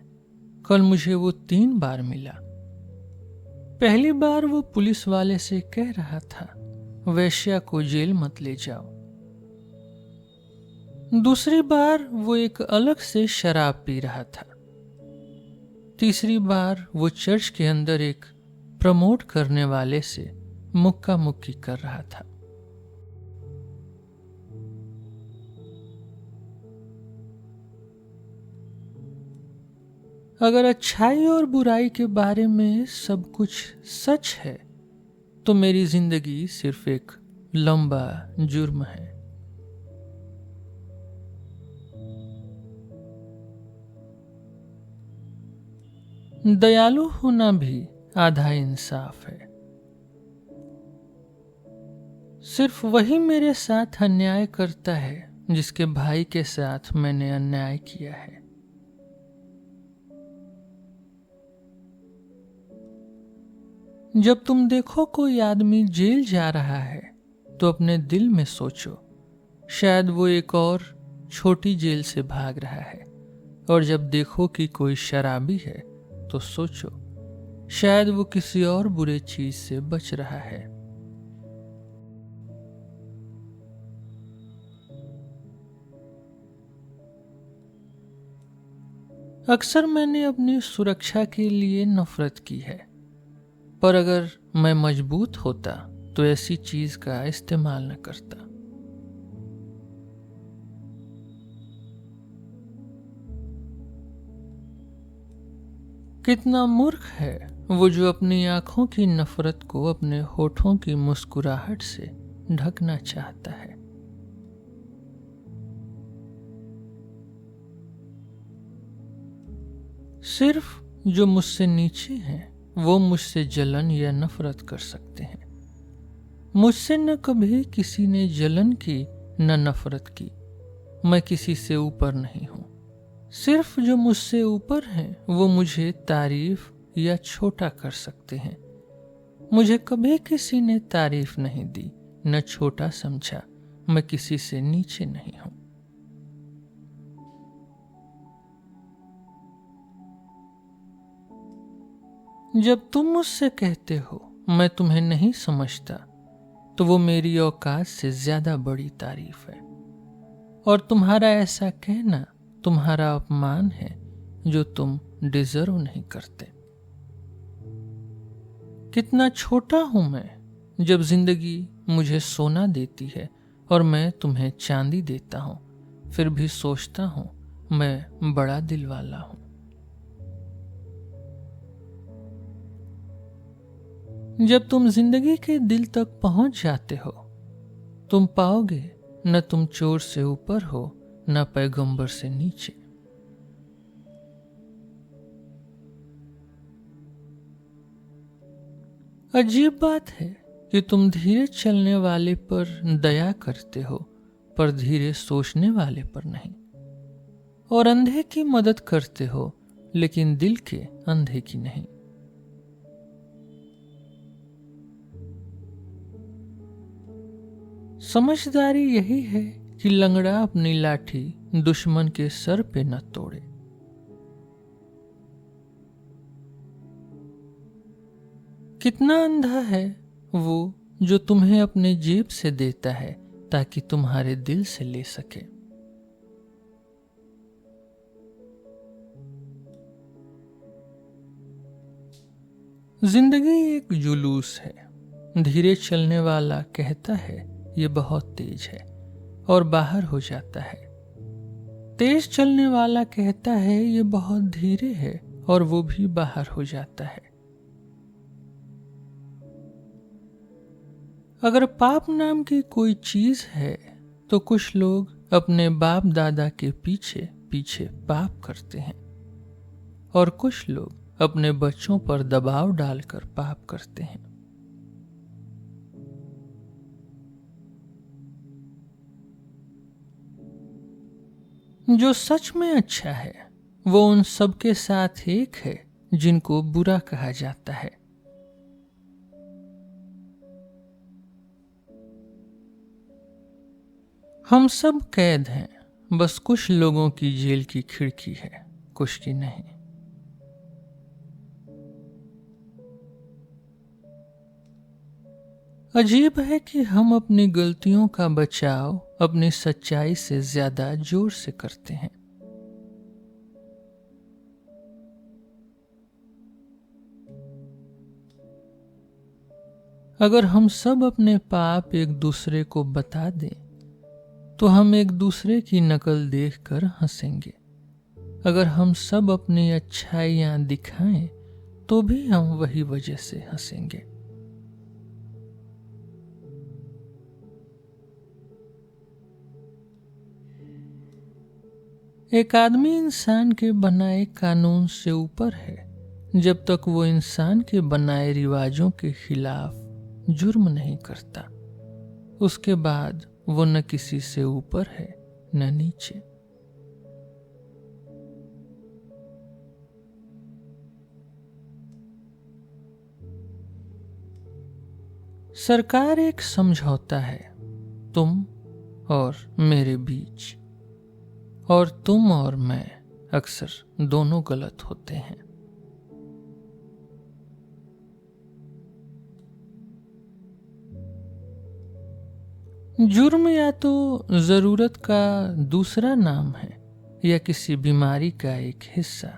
कल मुझे वो 3 बार मिला। पहली बार वो पुलिस वाले से कह रहा था, वेश्या को जेल मत ले जाओ। दूसरी बार वो एक अलग से शराब पी रहा था। तीसरी बार वो चर्च के अंदर एक प्रमोट करने वाले से मुक्का मुक्की कर रहा था। अगर अच्छाई और बुराई के बारे में सब कुछ सच है तो मेरी जिंदगी सिर्फ एक लंबा जुर्म है। दयालु होना भी आधा इंसाफ है। सिर्फ वही मेरे साथ अन्याय करता है जिसके भाई के साथ मैंने अन्याय किया है। जब तुम देखो कोई आदमी जेल जा रहा है तो अपने दिल में सोचो, शायद वो एक और छोटी जेल से भाग रहा है। और जब देखो कि कोई शराबी है तो सोचो, शायद वो किसी और बुरे चीज से बच रहा है। अक्सर मैंने अपनी सुरक्षा के लिए नफरत की है, पर अगर मैं मजबूत होता तो ऐसी चीज का इस्तेमाल न करता। कितना मूर्ख है वो जो अपनी आंखों की नफरत को अपने होठों की मुस्कुराहट से ढकना चाहता है। सिर्फ जो मुझसे नीचे हैं वो मुझसे जलन या नफरत कर सकते हैं। मुझसे न कभी किसी ने जलन की न नफरत की। मैं किसी से ऊपर नहीं हूं। सिर्फ जो मुझसे ऊपर हैं वो मुझे तारीफ या छोटा कर सकते हैं। मुझे कभी किसी ने तारीफ नहीं दी, न छोटा समझा। मैं किसी से नीचे नहीं हूं। जब तुम मुझसे कहते हो मैं तुम्हें नहीं समझता, तो वो मेरी औकात से ज्यादा बड़ी तारीफ है। और तुम्हारा ऐसा कहना तुम्हारा अपमान है जो तुम डिजर्व नहीं करते। कितना छोटा हूं मैं जब जिंदगी मुझे सोना देती है और मैं तुम्हें चांदी देता हूं, फिर भी सोचता हूं मैं बड़ा दिल वाला हूं। जब तुम जिंदगी के दिल तक पहुंच जाते हो, तुम पाओगे न तुम चोर से ऊपर हो न पैगंबर से नीचे। अजीब बात है कि तुम धीरे चलने वाले पर दया करते हो, पर धीरे सोचने वाले पर नहीं। और अंधे की मदद करते हो, लेकिन दिल के अंधे की नहीं। समझदारी यही है कि लंगड़ा अपनी लाठी दुश्मन के सर पे न तोड़े। कितना अंधा है वो जो तुम्हें अपने जेब से देता है ताकि तुम्हारे दिल से ले सके। जिंदगी एक जुलूस है। धीरे चलने वाला कहता है ये बहुत तेज है और बाहर हो जाता है। तेज चलने वाला कहता है ये बहुत धीरे है और वो भी बाहर हो जाता है। अगर पाप नाम की कोई चीज है तो कुछ लोग अपने बाप दादा के पीछे पीछे पाप करते हैं और कुछ लोग अपने बच्चों पर दबाव डालकर पाप करते हैं। जो सच में अच्छा है वो उन सबके साथ एक है जिनको बुरा कहा जाता है। हम सब कैद हैं, बस कुछ लोगों की जेल की खिड़की है, कुछ की नहीं। अजीब है कि हम अपनी गलतियों का बचाव अपनी सच्चाई से ज्यादा जोर से करते हैं। अगर हम सब अपने पाप एक दूसरे को बता दें तो हम एक दूसरे की नकल देखकर हंसेंगे। अगर हम सब अपनी अच्छाइयां दिखाएं तो भी हम वही वजह से हंसेंगे। एक आदमी इंसान के बनाए कानून से ऊपर है जब तक वो इंसान के बनाए रिवाजों के खिलाफ जुर्म नहीं करता। उसके बाद वो न किसी से ऊपर है न नीचे। सरकार एक समझौता है तुम और मेरे बीच, और तुम और मैं अक्सर दोनों गलत होते हैं। जुर्म या तो जरूरत का दूसरा नाम है या किसी बीमारी का एक हिस्सा।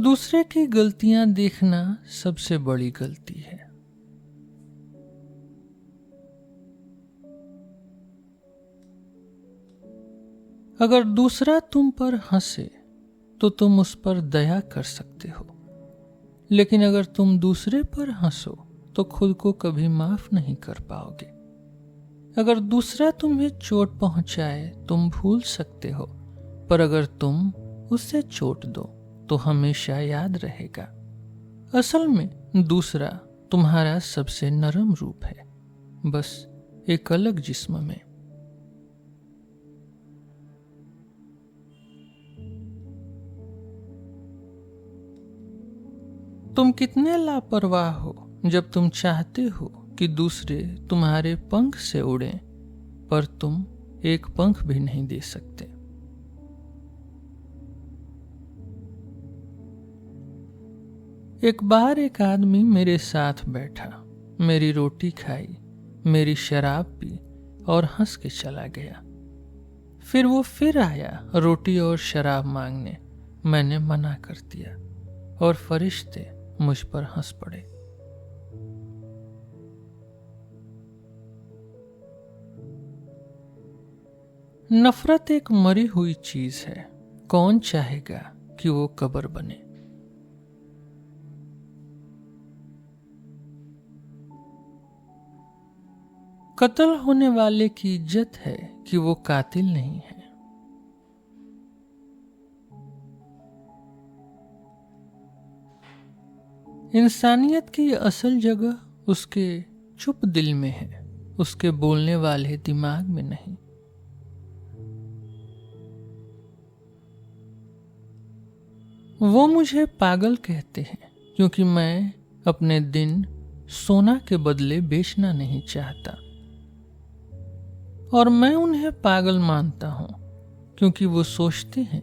दूसरे की गलतियां देखना सबसे बड़ी गलती है। अगर दूसरा तुम पर हंसे तो तुम उस पर दया कर सकते हो, लेकिन अगर तुम दूसरे पर हंसो तो खुद को कभी माफ नहीं कर पाओगे। अगर दूसरा तुम्हें चोट पहुंचाए तुम भूल सकते हो, पर अगर तुम उससे चोट दो तो हमेशा याद रहेगा। असल में दूसरा तुम्हारा सबसे नरम रूप है, बस एक अलग जिस्म में। तुम कितने लापरवाह हो जब तुम चाहते हो कि दूसरे तुम्हारे पंख से उड़ें, पर तुम एक पंख भी नहीं दे सकते। एक बार एक आदमी मेरे साथ बैठा, मेरी रोटी खाई, मेरी शराब पी और हंस के चला गया। फिर वो फिर आया रोटी और शराब मांगने। मैंने मना कर दिया और फरिश्ते मुझ पर हंस पड़े। नफरत एक मरी हुई चीज है, कौन चाहेगा कि वो कब्र बने। कत्ल होने वाले की इज्जत है कि वो कातिल नहीं है। इंसानियत की असल जगह उसके चुप दिल में है, उसके बोलने वाले दिमाग में नहीं। वो मुझे पागल कहते हैं क्योंकि मैं अपने दिन सोना के बदले बेचना नहीं चाहता, और मैं उन्हें पागल मानता हूं क्योंकि वो सोचते हैं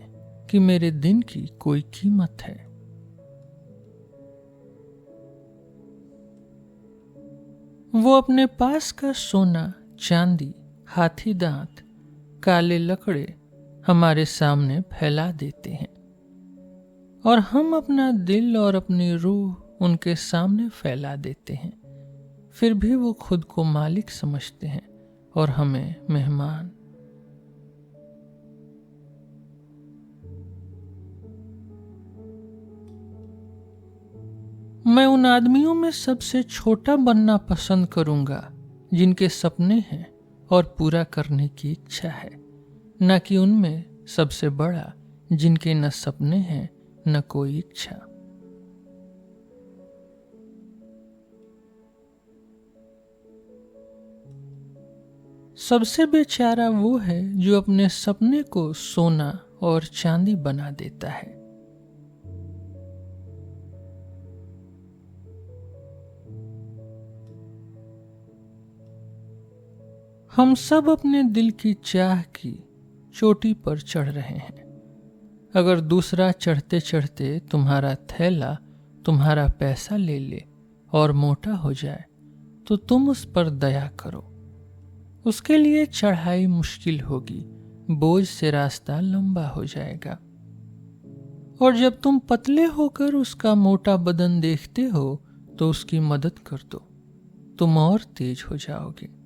कि मेरे दिन की कोई कीमत है। वो अपने पास का सोना, चांदी, हाथी दांत, काले लकड़े हमारे सामने फैला देते हैं और हम अपना दिल और अपनी रूह उनके सामने फैला देते हैं। फिर भी वो खुद को मालिक समझते हैं और हमें मेहमान। मैं उन आदमियों में सबसे छोटा बनना पसंद करूंगा जिनके सपने हैं और पूरा करने की इच्छा है, न कि उनमें सबसे बड़ा जिनके न सपने हैं न कोई इच्छा। सबसे बेचारा वो है जो अपने सपने को सोना और चांदी बना देता है। हम सब अपने दिल की चाह की चोटी पर चढ़ रहे हैं। अगर दूसरा चढ़ते चढ़ते तुम्हारा थैला तुम्हारा पैसा ले ले और मोटा हो जाए तो तुम उस पर दया करो। उसके लिए चढ़ाई मुश्किल होगी, बोझ से रास्ता लंबा हो जाएगा। और जब तुम पतले होकर उसका मोटा बदन देखते हो तो उसकी मदद कर दो, तुम और तेज हो जाओगे।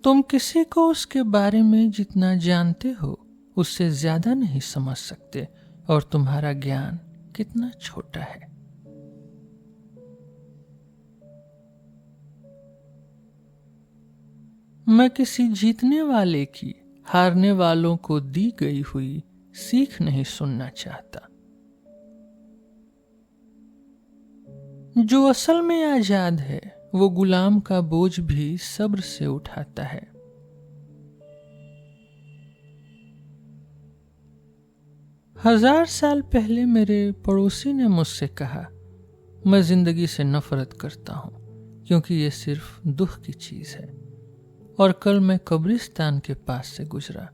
तुम किसी को उसके बारे में जितना जानते हो उससे ज्यादा नहीं समझ सकते, और तुम्हारा ज्ञान कितना छोटा है। मैं किसी जीतने वाले की हारने वालों को दी गई हुई सीख नहीं सुनना चाहता। जो असल में आजाद है वो गुलाम का बोझ भी सब्र से उठाता है। हजार साल पहले मेरे पड़ोसी ने मुझसे कहा, मैं जिंदगी से नफरत करता हूं क्योंकि ये सिर्फ दुख की चीज है। और कल मैं कब्रिस्तान के पास से गुजरा,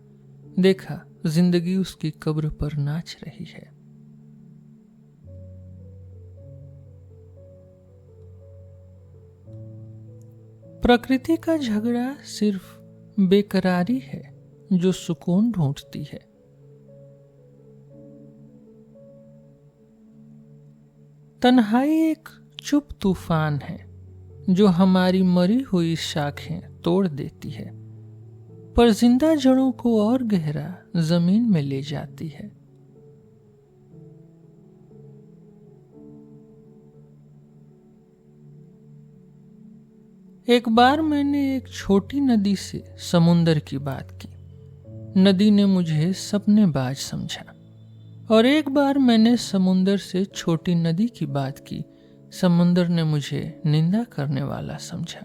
देखा जिंदगी उसकी कब्र पर नाच रही है। प्रकृति का झगड़ा सिर्फ बेकरारी है जो सुकून ढूंढती है। तन्हाई एक चुप तूफान है जो हमारी मरी हुई शाखें तोड़ देती है, पर जिंदा जड़ों को और गहरा जमीन में ले जाती है। एक बार मैंने एक छोटी नदी से समुंदर की बात की। नदी ने मुझे सपनेबाज समझा। और एक बार मैंने समुंदर से छोटी नदी की बात की, समुंदर ने मुझे निंदा करने वाला समझा।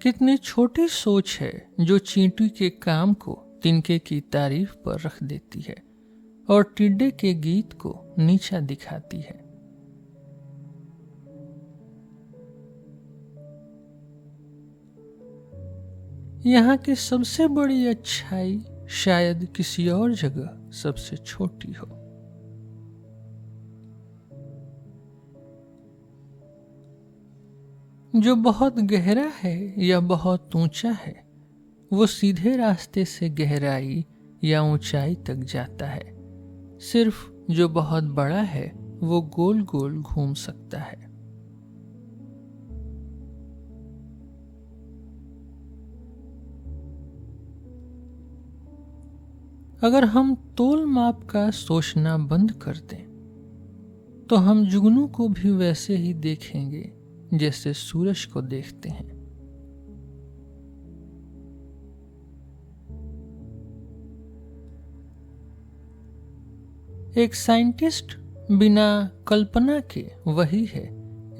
कितनी छोटी सोच है जो चींटी के काम को तिनके की तारीफ पर रख देती है और टिड्डे के गीत को नीचा दिखाती है। यहाँ की सबसे बड़ी अच्छाई शायद किसी और जगह सबसे छोटी हो। जो बहुत गहरा है या बहुत ऊंचा है वो सीधे रास्ते से गहराई या ऊंचाई तक जाता है। सिर्फ जो बहुत बड़ा है वो गोल गोल घूम सकता है। अगर हम तोल माप का सोचना बंद कर दें तो हम जुगनू को भी वैसे ही देखेंगे जैसे सूरज को देखते हैं। एक साइंटिस्ट बिना कल्पना के वही है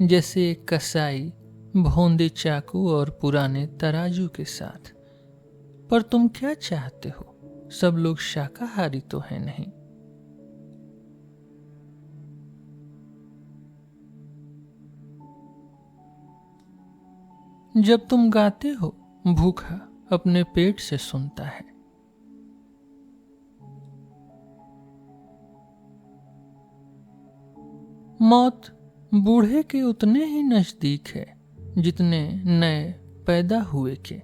जैसे एक कसाई भौंदे चाकू और पुराने तराजू के साथ। पर तुम क्या चाहते हो? सब लोग शाकाहारी तो है नहीं। जब तुम गाते हो भूखा अपने पेट से सुनता है। मौत बूढ़े के उतने ही नजदीक है जितने नए पैदा हुए के।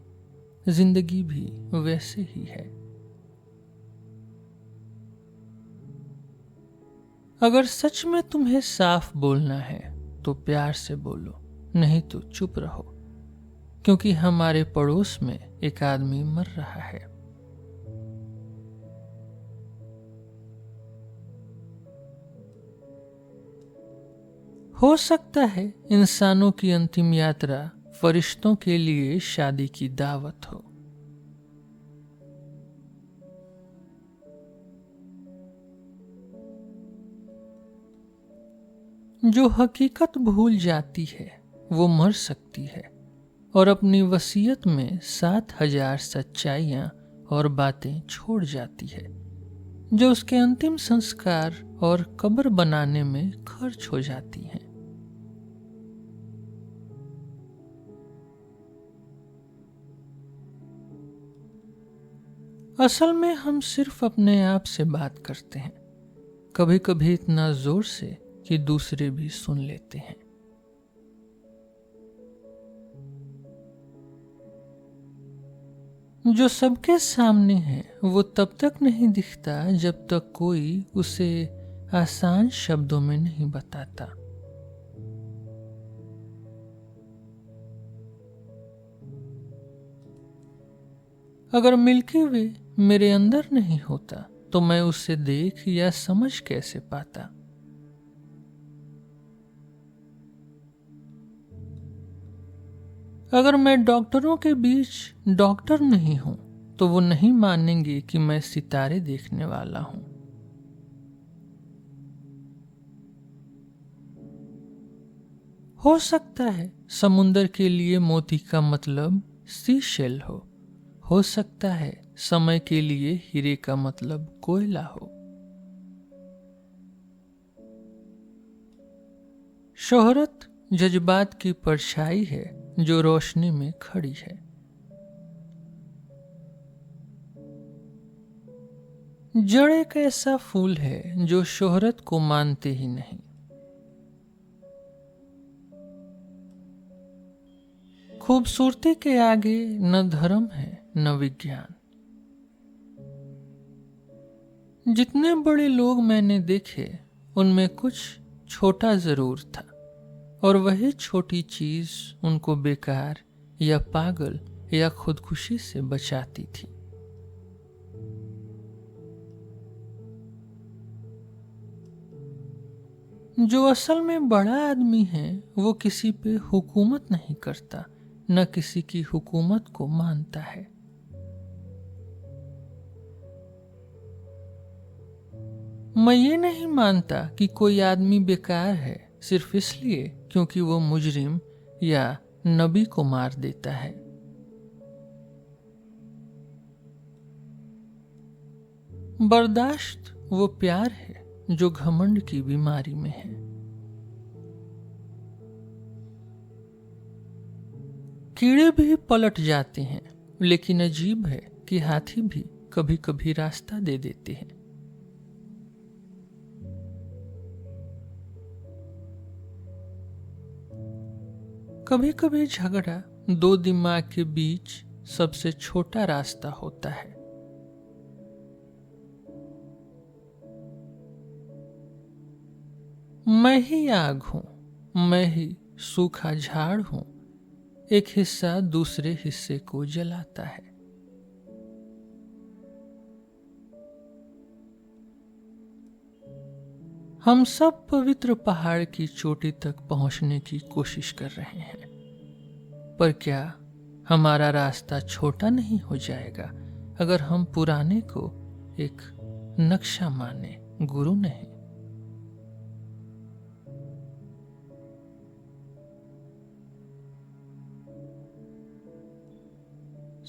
जिंदगी भी वैसे ही है। अगर सच में तुम्हें साफ बोलना है तो प्यार से बोलो, नहीं तो चुप रहो, क्योंकि हमारे पड़ोस में एक आदमी मर रहा है। हो सकता है इंसानों की अंतिम यात्रा फरिश्तों के लिए शादी की दावत हो। जो हकीकत भूल जाती है वो मर सकती है और अपनी वसीयत में 7,000 सच्चाइयां और बातें छोड़ जाती है जो उसके अंतिम संस्कार और कब्र बनाने में खर्च हो जाती हैं। असल में हम सिर्फ अपने आप से बात करते हैं, कभी कभी इतना जोर से कि दूसरे भी सुन लेते हैं। जो सबके सामने है वो तब तक नहीं दिखता जब तक कोई उसे आसान शब्दों में नहीं बताता। अगर मिल्की वे मेरे अंदर नहीं होता तो मैं उसे देख या समझ कैसे पाता। अगर मैं डॉक्टरों के बीच डॉक्टर नहीं हूं तो वो नहीं मानेंगे कि मैं सितारे देखने वाला हूं। हो सकता है समुंदर के लिए मोती का मतलब सी शेल हो सकता है समय के लिए हीरे का मतलब कोयला हो। शोहरत जज्बात की परछाई है जो रोशनी में खड़ी है। जड़ एक ऐसा फूल है जो शोहरत को मानते ही नहीं। खूबसूरती के आगे न धर्म है न विज्ञान। जितने बड़े लोग मैंने देखे उनमें कुछ छोटा जरूर था और वही छोटी चीज उनको बेकार या पागल या खुदकुशी से बचाती थी। जो असल में बड़ा आदमी है वो किसी पे हुकूमत नहीं करता, न किसी की हुकूमत को मानता है। मैं ये नहीं मानता कि कोई आदमी बेकार है सिर्फ इसलिए क्योंकि वो मुजरिम या नबी को मार देता है। बर्दाश्त वो प्यार है जो घमंड की बीमारी में है। कीड़े भी पलट जाते हैं, लेकिन अजीब है कि हाथी भी कभी कभी रास्ता दे देते हैं। कभी कभी झगड़ा दो दिमाग के बीच सबसे छोटा रास्ता होता है। मैं ही आग हूं, मैं ही सूखा झाड़ हूं, एक हिस्सा दूसरे हिस्से को जलाता है। हम सब पवित्र पहाड़ की चोटी तक पहुंचने की कोशिश कर रहे हैं, पर क्या हमारा रास्ता छोटा नहीं हो जाएगा अगर हम पुराने को एक नक्शा माने, गुरु नहीं।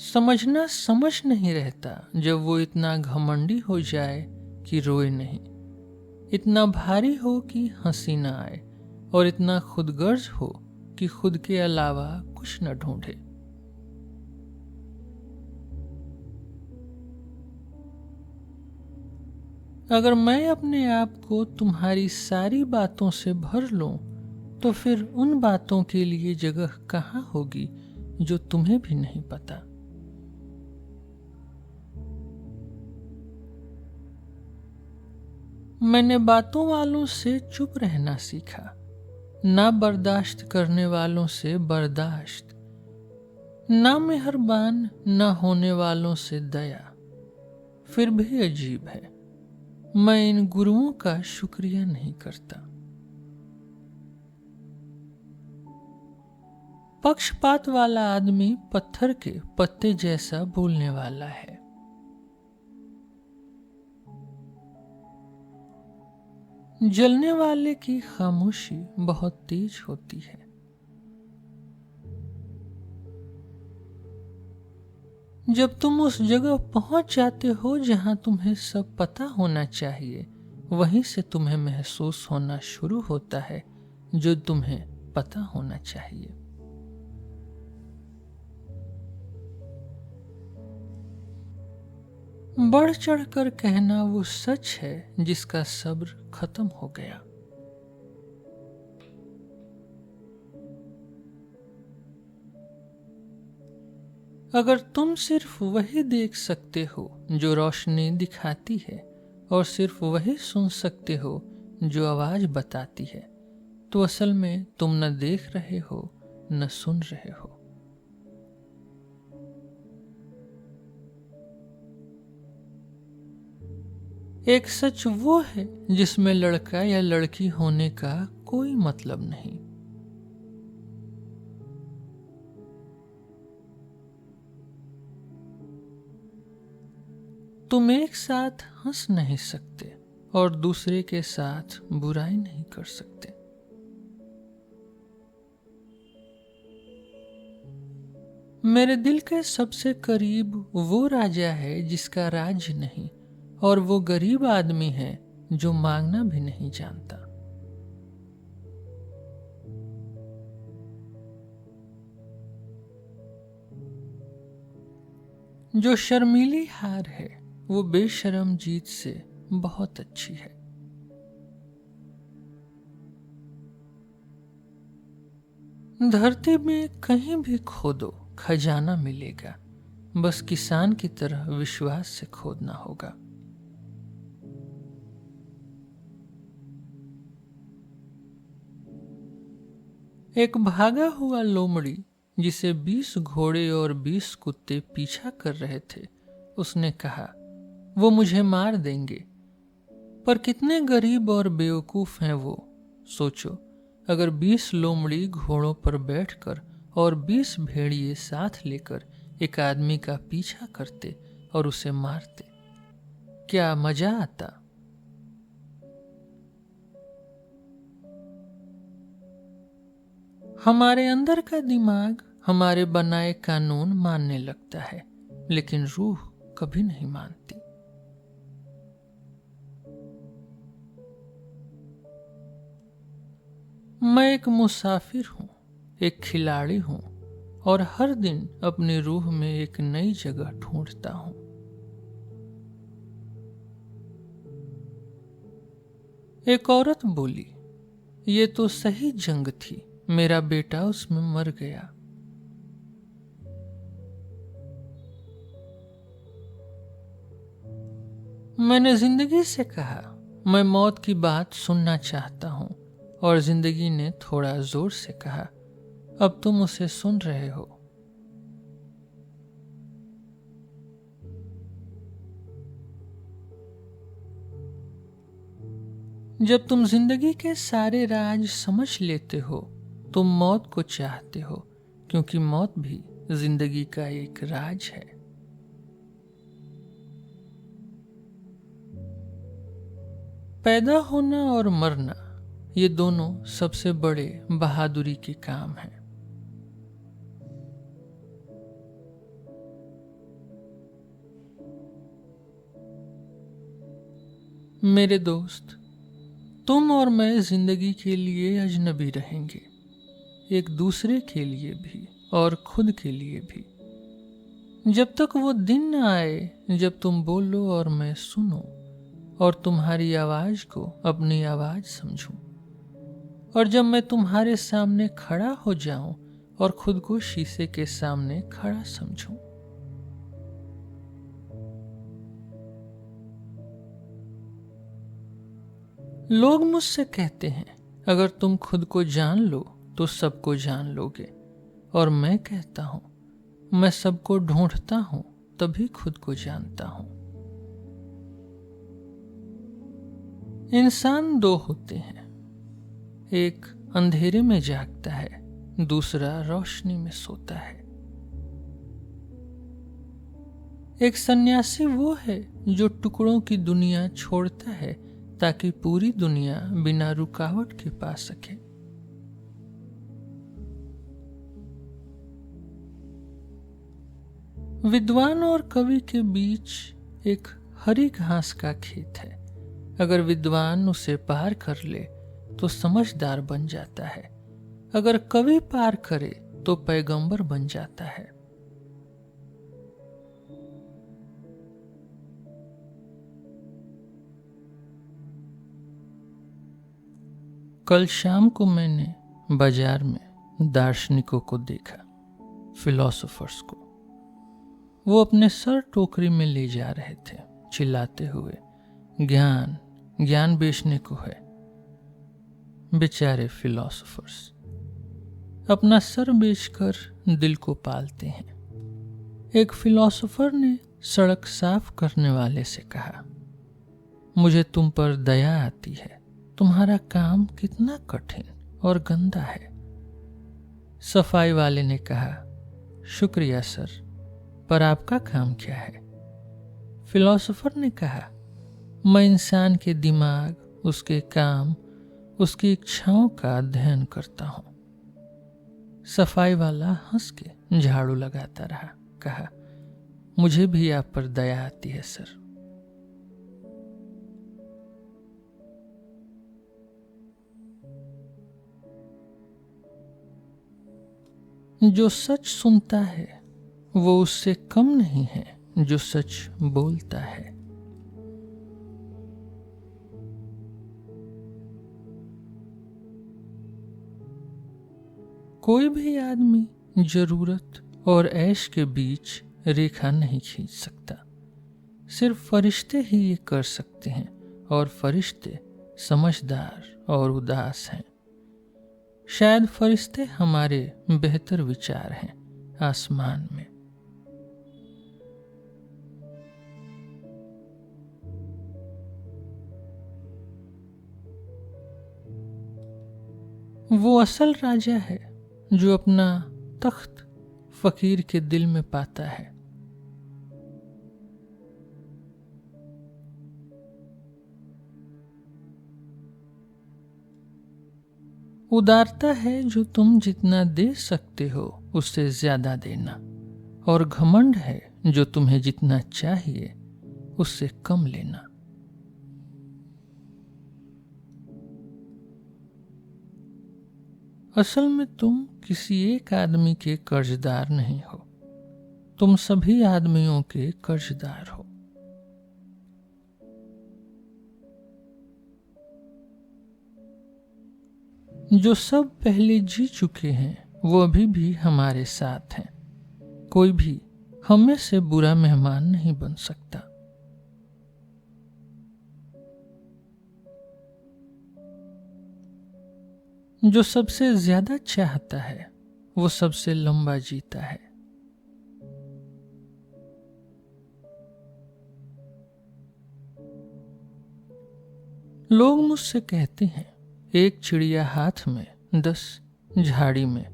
समझना समझ नहीं रहता जब वो इतना घमंडी हो जाए कि रोए नहीं, इतना भारी हो कि हंसी ना आए और इतना खुदगर्ज हो कि खुद के अलावा कुछ न ढूंढे। अगर मैं अपने आप को तुम्हारी सारी बातों से भर लूं, तो फिर उन बातों के लिए जगह कहाँ होगी जो तुम्हें भी नहीं पता। मैंने बातों वालों से चुप रहना सीखा, ना बर्दाश्त करने वालों से बर्दाश्त, ना मेहरबान ना होने वालों से दया। फिर भी अजीब है, मैं इन गुरुओं का शुक्रिया नहीं करता। पक्षपात वाला आदमी पत्थर के पत्ते जैसा बोलने वाला है। जलने वाले की खामोशी बहुत तेज होती है। जब तुम उस जगह पहुंच जाते हो जहां तुम्हें सब पता होना चाहिए, वहीं से तुम्हें महसूस होना शुरू होता है जो तुम्हें पता होना चाहिए। बढ़ चढ़कर कहना वो सच है जिसका सब्र खत्म हो गया। अगर तुम सिर्फ वही देख सकते हो जो रोशनी दिखाती है, और सिर्फ वही सुन सकते हो जो आवाज बताती है, तो असल में तुम न देख रहे हो न सुन रहे हो। एक सच वो है जिसमें लड़का या लड़की होने का कोई मतलब नहीं। तुम एक साथ हंस नहीं सकते और दूसरे के साथ बुराई नहीं कर सकते। मेरे दिल के सबसे करीब वो राजा है जिसका राज्य नहीं, और वो गरीब आदमी है जो मांगना भी नहीं जानता। जो शर्मीली हार है वो बेशरम जीत से बहुत अच्छी है। धरती में कहीं भी खोदो खजाना मिलेगा, बस किसान की तरह विश्वास से खोदना होगा। एक भागा हुआ लोमड़ी जिसे 20 घोड़े और 20 कुत्ते पीछा कर रहे थे, उसने कहा वो मुझे मार देंगे। पर कितने गरीब और बेवकूफ हैं वो। सोचो, अगर 20 लोमड़ी घोड़ों पर बैठकर और 20 भेड़िए साथ लेकर एक आदमी का पीछा करते और उसे मारते, क्या मजा आता। हमारे अंदर का दिमाग हमारे बनाए कानून मानने लगता है, लेकिन रूह कभी नहीं मानती। मैं एक मुसाफिर हूं, एक खिलाड़ी हूं, और हर दिन अपनी रूह में एक नई जगह ढूंढता हूं। एक औरत बोली, ये तो सही जंग थी, मेरा बेटा उसमें मर गया। मैंने जिंदगी से कहा, मैं मौत की बात सुनना चाहता हूं, और जिंदगी ने थोड़ा जोर से कहा, अब तुम उसे सुन रहे हो। जब तुम जिंदगी के सारे राज समझ लेते हो, तुम मौत को चाहते हो, क्योंकि मौत भी जिंदगी का एक राज है। पैदा होना और मरना, ये दोनों सबसे बड़े बहादुरी के काम हैं। मेरे दोस्त, तुम और मैं जिंदगी के लिए अजनबी रहेंगे, एक दूसरे के लिए भी और खुद के लिए भी, जब तक वो दिन न आए जब तुम बोलो और मैं सुनूं, और तुम्हारी आवाज को अपनी आवाज समझूं, और जब मैं तुम्हारे सामने खड़ा हो जाऊं और खुद को शीशे के सामने खड़ा समझूं। लोग मुझसे कहते हैं, अगर तुम खुद को जान लो तो सबको जान लोगे, और मैं कहता हूं, मैं सबको ढूंढता हूं तभी खुद को जानता हूं। इंसान दो होते हैं, एक अंधेरे में जागता है, दूसरा रोशनी में सोता है। एक सन्यासी वो है जो टुकड़ों की दुनिया छोड़ता है ताकि पूरी दुनिया बिना रुकावट के पा सके। विद्वान और कवि के बीच एक हरी घास का खेत है। अगर विद्वान उसे पार कर ले तो समझदार बन जाता है, अगर कवि पार करे तो पैगंबर बन जाता है। कल शाम को मैंने बाजार में दार्शनिकों को देखा, फिलोसोफर्स को। वो अपने सर टोकरी में ले जा रहे थे, चिल्लाते हुए, ज्ञान ज्ञान बेचने को है। बेचारे फिलोसोफर्स अपना सर बेचकर दिल को पालते हैं। एक फिलोसोफर ने सड़क साफ करने वाले से कहा, मुझे तुम पर दया आती है, तुम्हारा काम कितना कठिन और गंदा है। सफाई वाले ने कहा, शुक्रिया सर, पर आपका काम क्या है? फिलोसोफर ने कहा, मैं इंसान के दिमाग, उसके काम, उसकी इच्छाओं का अध्ययन करता हूं। सफाई वाला हंस के झाड़ू लगाता रहा, कहा, मुझे भी आप पर दया आती है सर। जो सच सुनता है वो उससे कम नहीं है जो सच बोलता है। कोई भी आदमी जरूरत और ऐश के बीच रेखा नहीं खींच सकता। सिर्फ फरिश्ते ही ये कर सकते हैं, और फरिश्ते समझदार और उदास हैं। शायद फरिश्ते हमारे बेहतर विचार हैं आसमान में। वो असल राजा है जो अपना तख्त फकीर के दिल में पाता है। उदारता है जो तुम जितना दे सकते हो उससे ज्यादा देना, और घमंड है जो तुम्हें जितना चाहिए उससे कम लेना। असल में तुम किसी एक आदमी के कर्जदार नहीं हो, तुम सभी आदमियों के कर्जदार हो। जो सब पहले जी चुके हैं वो अभी भी हमारे साथ हैं। कोई भी हमें से बुरा मेहमान नहीं बन सकता। जो सबसे ज्यादा चाहता है वो सबसे लंबा जीता है। लोग मुझसे कहते हैं, एक चिड़िया हाथ में 10, झाड़ी में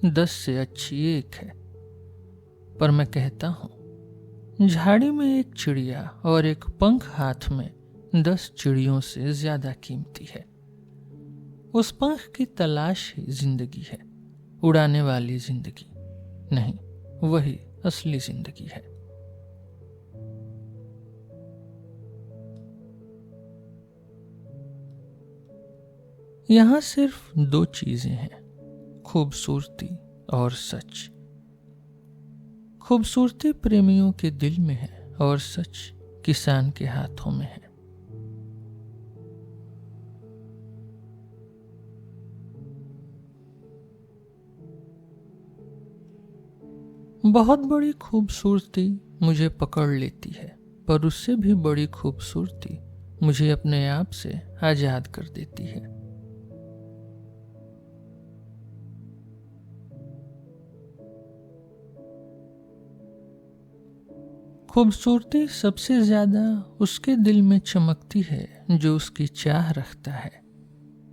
10 से अच्छी एक है। पर मैं कहता हूं, झाड़ी में एक चिड़िया और एक पंख हाथ में 10 चिड़ियों से ज्यादा कीमती है। उस पंख की तलाश ही जिंदगी है, उड़ाने वाली जिंदगी नहीं, वही असली जिंदगी है। यहां सिर्फ 2 चीजें हैं, खूबसूरती और सच। खूबसूरती प्रेमियों के दिल में है और सच किसान के हाथों में है। बहुत बड़ी खूबसूरती मुझे पकड़ लेती है, पर उससे भी बड़ी खूबसूरती मुझे अपने आप से आजाद कर देती है। खूबसूरती सबसे ज्यादा उसके दिल में चमकती है जो उसकी चाह रखता है,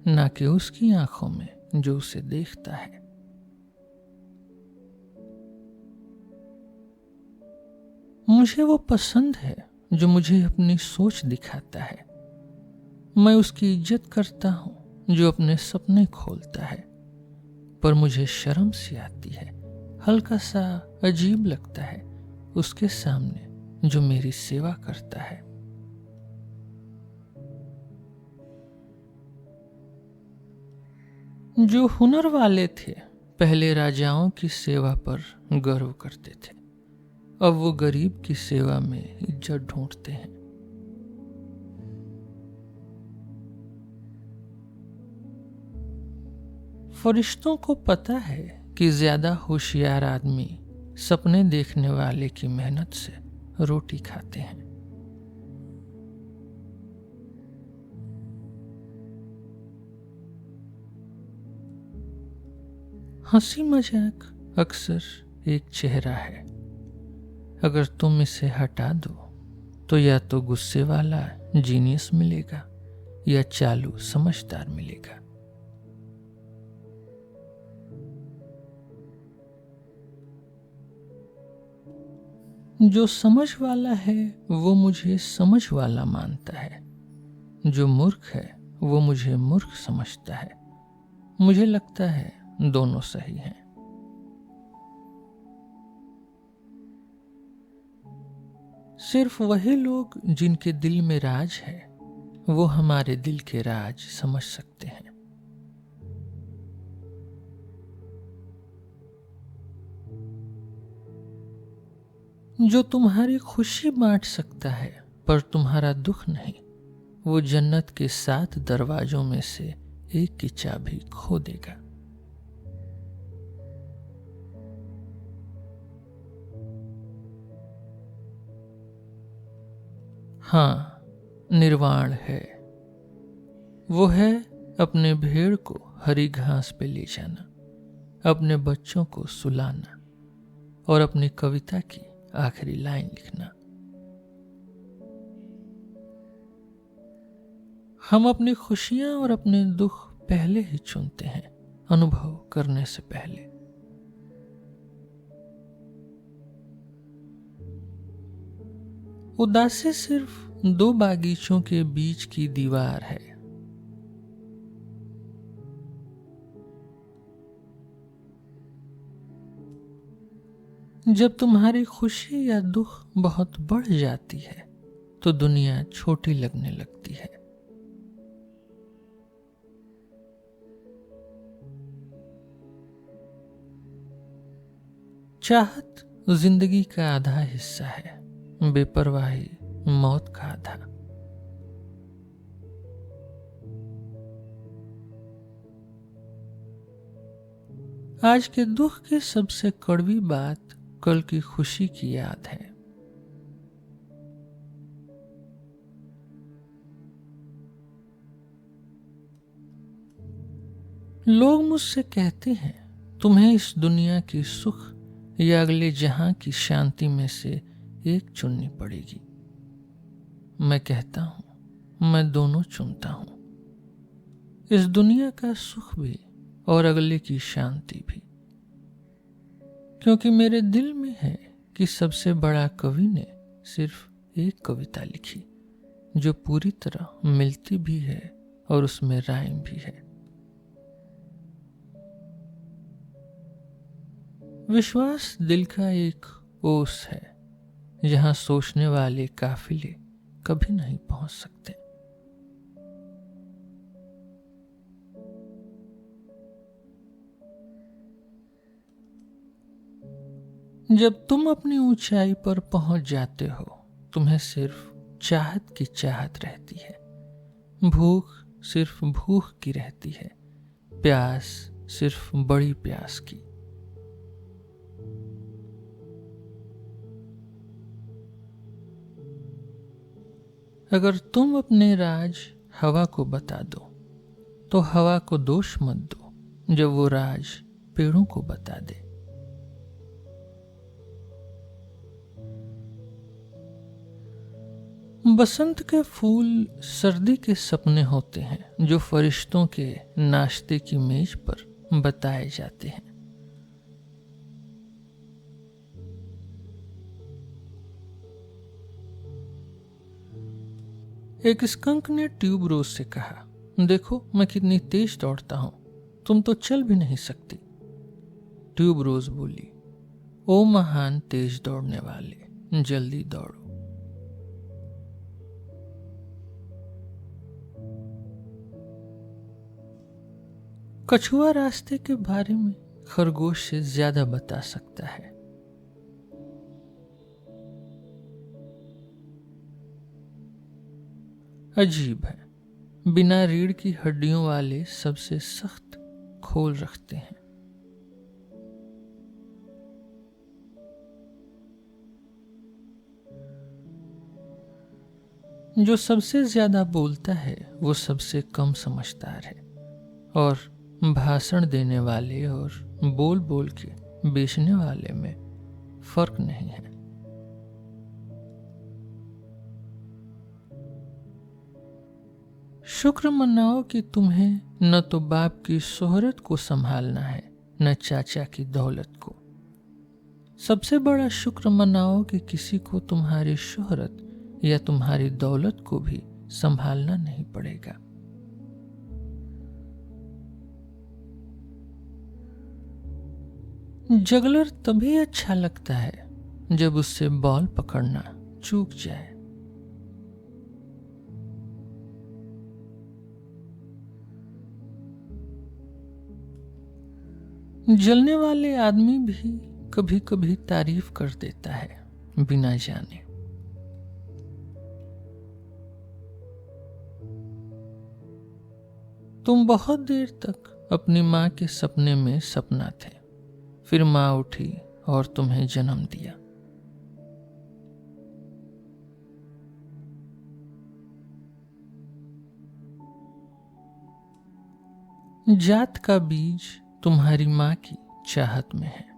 ना कि उसकी आंखों में जो उसे देखता है। मुझे वो पसंद है जो मुझे अपनी सोच दिखाता है। मैं उसकी इज्जत करता हूं जो अपने सपने खोलता है, पर मुझे शर्म सी आती है, हल्का सा अजीब लगता है उसके सामने जो मेरी सेवा करता है। जो हुनर वाले थे पहले राजाओं की सेवा पर गर्व करते थे, अब वो गरीब की सेवा में इज्जत ढूंढते हैं। फरिश्तों को पता है कि ज्यादा होशियार आदमी सपने देखने वाले की मेहनत से रोटी खाते हैं। हंसी मजाक अक्सर एक चेहरा है, अगर तुम इसे हटा दो तो या तो गुस्से वाला जीनियस मिलेगा या चालू समझदार मिलेगा। जो समझ वाला है वो मुझे समझ वाला मानता है, जो मूर्ख है वो मुझे मूर्ख समझता है। मुझे लगता है दोनों सही हैं। सिर्फ वही लोग जिनके दिल में राज है वो हमारे दिल के राज समझ सकते हैं। जो तुम्हारी खुशी बांट सकता है पर तुम्हारा दुख नहीं, वो जन्नत के 7 दरवाजों में से एक की चाबी खो देगा। हाँ, निर्वाण है। वो है अपने भेड़ को हरी घास पे ले जाना, अपने बच्चों को सुलाना और अपनी कविता की आखिरी लाइन लिखना। हम अपनी खुशियां और अपने दुख पहले ही चुनते हैं, अनुभव करने से पहले। उदासी सिर्फ 2 बागीचों के बीच की दीवार है। जब तुम्हारी खुशी या दुख बहुत बढ़ जाती है तो दुनिया छोटी लगने लगती है। चाहत जिंदगी का आधा हिस्सा है, बेपरवाही मौत का आधा। आज के दुख की सबसे कड़वी बात कल की खुशी की याद है। लोग मुझसे कहते हैं तुम्हें इस दुनिया की सुख या अगले जहां की शांति में से एक चुननी पड़ेगी। मैं कहता हूं मैं दोनों चुनता हूं, इस दुनिया का सुख भी और अगले की शांति भी, क्योंकि मेरे दिल में है कि सबसे बड़ा कवि ने सिर्फ एक कविता लिखी जो पूरी तरह मिलती भी है और उसमें राइम भी है। विश्वास दिल का एक ओस है जहां सोचने वाले काफिले कभी नहीं पहुंच सकते। जब तुम अपनी ऊंचाई पर पहुंच जाते हो तुम्हें सिर्फ चाहत की चाहत रहती है, भूख सिर्फ भूख की रहती है, प्यास सिर्फ बड़ी प्यास की। अगर तुम अपने राज हवा को बता दो तो हवा को दोष मत दो जब वो राज पेड़ों को बता दे। बसंत के फूल सर्दी के सपने होते हैं जो फरिश्तों के नाश्ते की मेज पर बताए जाते हैं। एक स्कंक ने ट्यूब रोज से कहा, देखो मैं कितनी तेज दौड़ता हूं, तुम तो चल भी नहीं सकती। ट्यूब रोज बोली, ओ महान तेज दौड़ने वाले, जल्दी दौड़ो। कछुआ रास्ते के बारे में खरगोश से ज्यादा बता सकता है। अजीब है, बिना रीढ़ की हड्डियों वाले सबसे सख्त खोल रखते हैं। जो सबसे ज्यादा बोलता है वो सबसे कम समझदार है, और भाषण देने वाले और बोल बोल के बेचने वाले में फर्क नहीं है। शुक्र मनाओ कि तुम्हें न तो बाप की शोहरत को संभालना है न चाचा की दौलत को। सबसे बड़ा शुक्र मनाओ कि किसी को तुम्हारी शोहरत या तुम्हारी दौलत को भी संभालना नहीं पड़ेगा। जगलर तभी अच्छा लगता है जब उससे बॉल पकड़ना चूक जाए। जलने वाले आदमी भी कभी कभी तारीफ कर देता है बिना जाने। तुम बहुत देर तक अपनी मां के सपने में सपना थे, फिर मां उठी और तुम्हें जन्म दिया। जात का बीज तुम्हारी मां की चाहत में है।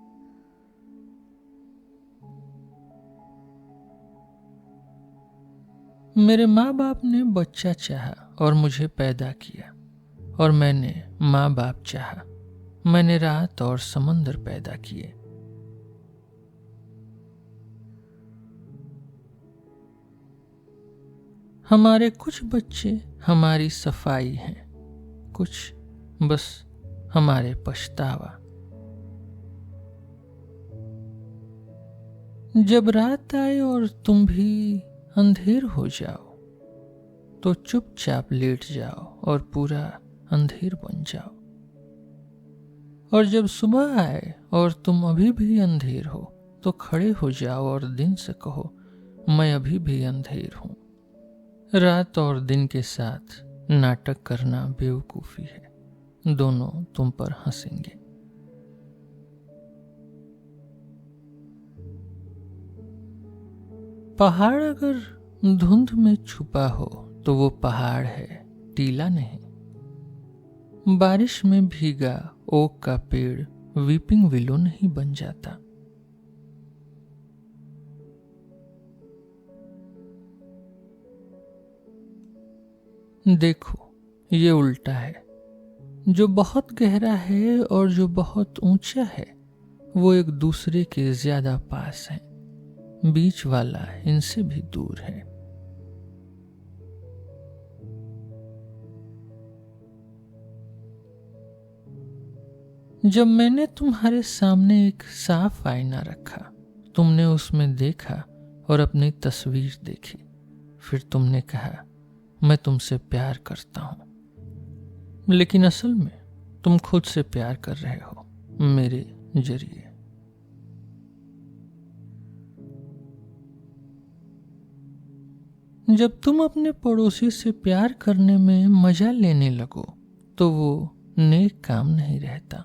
मेरे माँ बाप ने बच्चा चाहा और मुझे पैदा किया, और मैंने माँ बाप चाहा, मैंने रात और समंदर पैदा किए। हमारे कुछ बच्चे हमारी सफाई हैं, कुछ बस हमारे पछतावा। जब रात आए और तुम भी अंधेर हो जाओ तो चुपचाप लेट जाओ और पूरा अंधेर बन जाओ। और जब सुबह आए और तुम अभी भी अंधेर हो तो खड़े हो जाओ और दिन से कहो, मैं अभी भी अंधेर हूं। रात और दिन के साथ नाटक करना बेवकूफी है, दोनों तुम पर हंसेंगे। पहाड़ अगर धुंध में छुपा हो तो वो पहाड़ है, टीला नहीं। बारिश में भीगा ओक का पेड़ वीपिंग विलो नहीं बन जाता। देखो, ये उल्टा है। जो बहुत गहरा है और जो बहुत ऊंचा है वो एक दूसरे के ज्यादा पास है, बीच वाला इनसे भी दूर है। जब मैंने तुम्हारे सामने एक साफ आईना रखा, तुमने उसमें देखा और अपनी तस्वीर देखी। फिर तुमने कहा, मैं तुमसे प्यार करता हूं। लेकिन असल में तुम खुद से प्यार कर रहे हो मेरे जरिए। जब तुम अपने पड़ोसी से प्यार करने में मजा लेने लगो तो वो नेक काम नहीं रहता।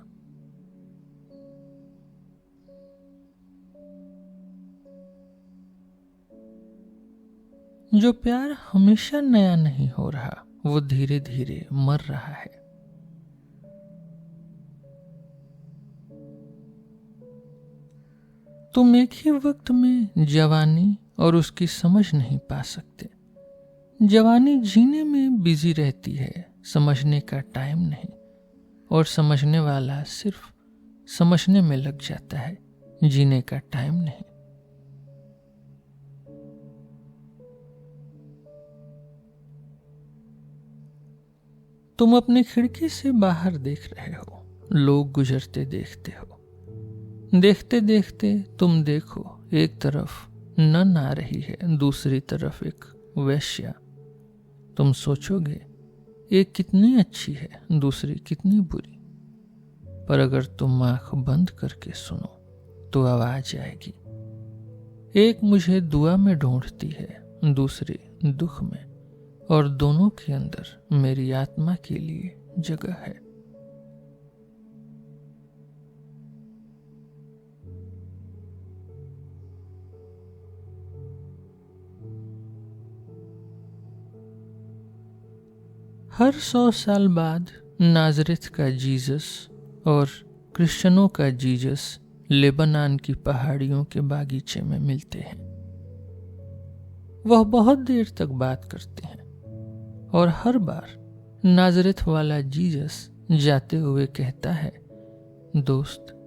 जो प्यार हमेशा नया नहीं हो रहा, वो धीरे धीरे मर रहा है। तुम एक ही वक्त में जवानी और उसकी समझ नहीं पा सकते। जवानी जीने में बिजी रहती है, समझने का टाइम नहीं, और समझने वाला सिर्फ समझने में लग जाता है, जीने का टाइम नहीं। तुम अपनी खिड़की से बाहर देख रहे हो, लोग गुजरते देखते हो। देखते देखते तुम देखो, एक तरफ नन आ रही है, दूसरी तरफ एक वेश्या। तुम सोचोगे एक कितनी अच्छी है, दूसरी कितनी बुरी। पर अगर तुम आंख बंद करके सुनो तो आवाज आएगी, एक मुझे दुआ में ढूंढती है, दूसरी दुख में, और दोनों के अंदर मेरी आत्मा के लिए जगह है। हर 100 साल बाद नाजरेथ का जीसस और क्रिश्चियनों का जीसस लेबनान की पहाड़ियों के बागीचे में मिलते हैं। वह बहुत देर तक बात करते हैं और हर बार नाजरेथ वाला जीसस जाते हुए कहता है, दोस्त,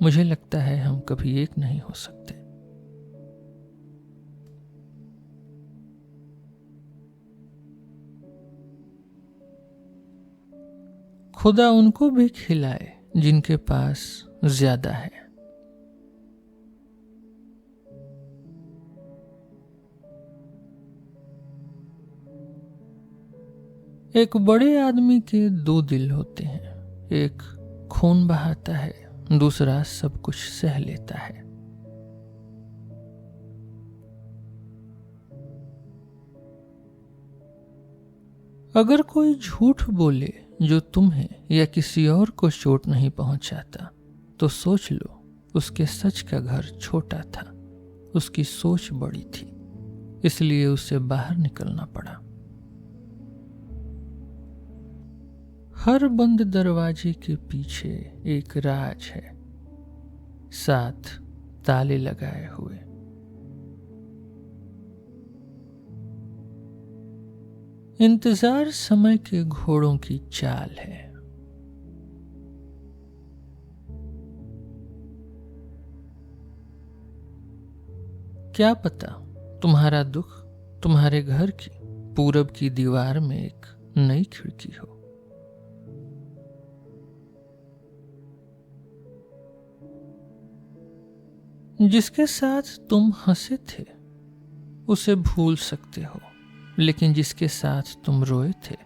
मुझे लगता है हम कभी एक नहीं हो सकते। खुदा उनको भी खिलाए जिनके पास ज्यादा है। एक बड़े आदमी के 2 दिल होते हैं, एक खून बहाता है, दूसरा सब कुछ सह लेता है। अगर कोई झूठ बोले जो तुम्हें या किसी और को चोट नहीं पहुंचाता, तो सोच लो उसके सच का घर छोटा था, उसकी सोच बड़ी थी, इसलिए उसे बाहर निकलना पड़ा। हर बंद दरवाजे के पीछे एक राज है, 7 ताले लगाए हुए। इंतजार समय के घोड़ों की चाल है। क्या पता तुम्हारा दुख तुम्हारे घर की पूरब की दीवार में एक नई खिड़की हो। जिसके साथ तुम हंसे थे उसे भूल सकते हो, लेकिन जिसके साथ तुम रोए थे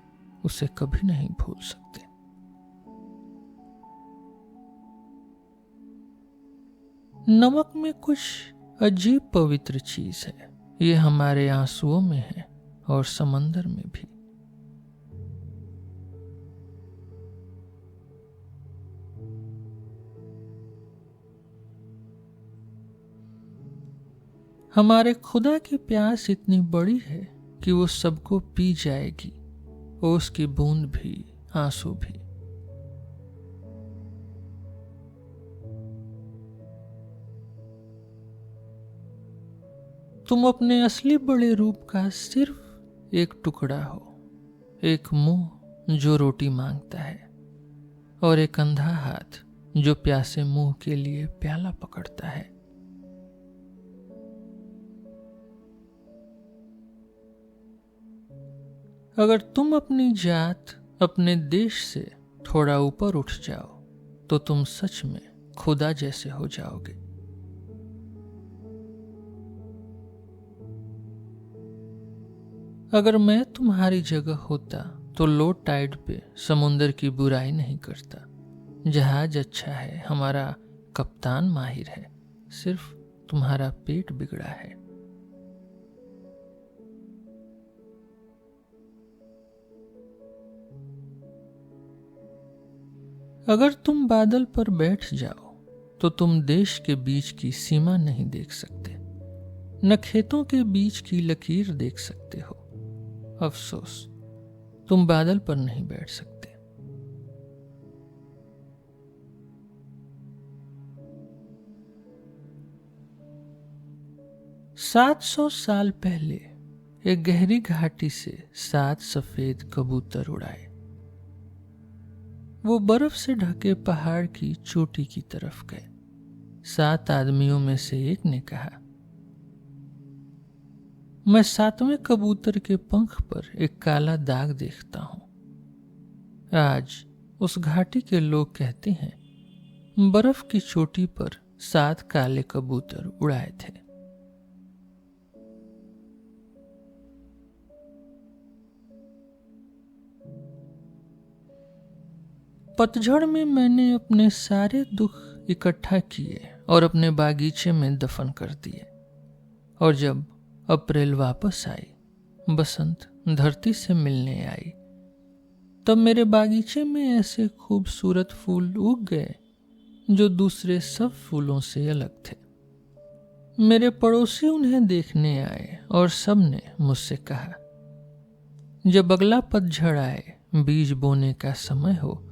उसे कभी नहीं भूल सकते। नमक में कुछ अजीब पवित्र चीज है, ये हमारे आंसुओं में है और समंदर में भी। हमारे खुदा की प्यास इतनी बड़ी है कि वो सबको पी जाएगी, ओस की बूंद भी, आंसू भी। तुम अपने असली बड़े रूप का सिर्फ एक टुकड़ा हो, एक मुंह जो रोटी मांगता है और एक अंधा हाथ जो प्यासे मुंह के लिए प्याला पकड़ता है। अगर तुम अपनी जात, अपने देश से थोड़ा ऊपर उठ जाओ तो तुम सच में खुदा जैसे हो जाओगे। अगर मैं तुम्हारी जगह होता तो लो टाइड पे समुंदर की बुराई नहीं करता। जहाज अच्छा है, हमारा कप्तान माहिर है, सिर्फ तुम्हारा पेट बिगड़ा है। अगर तुम बादल पर बैठ जाओ तो तुम देश के बीच की सीमा नहीं देख सकते। न खेतों के बीच की लकीर देख सकते हो। अफसोस, तुम बादल पर नहीं बैठ सकते। 700 साल पहले एक गहरी घाटी से 7 सफेद कबूतर उड़ाए। वो बर्फ से ढके पहाड़ की चोटी की तरफ गए। 7 आदमियों में से एक ने कहा, मैं 7वें कबूतर के पंख पर एक काला दाग देखता हूं। आज उस घाटी के लोग कहते हैं बर्फ की चोटी पर 7 काले कबूतर उड़ाए थे। पतझड़ में मैंने अपने सारे दुख इकट्ठा किए और अपने बागीचे में दफन कर दिए। और जब अप्रैल वापस आई, बसंत धरती से मिलने आई, तब मेरे बागीचे में ऐसे खूबसूरत फूल उग गए जो दूसरे सब फूलों से अलग थे। मेरे पड़ोसी उन्हें देखने आए और सब ने मुझसे कहा, जब अगला पतझड़ आए, बीज बोने का समय हो,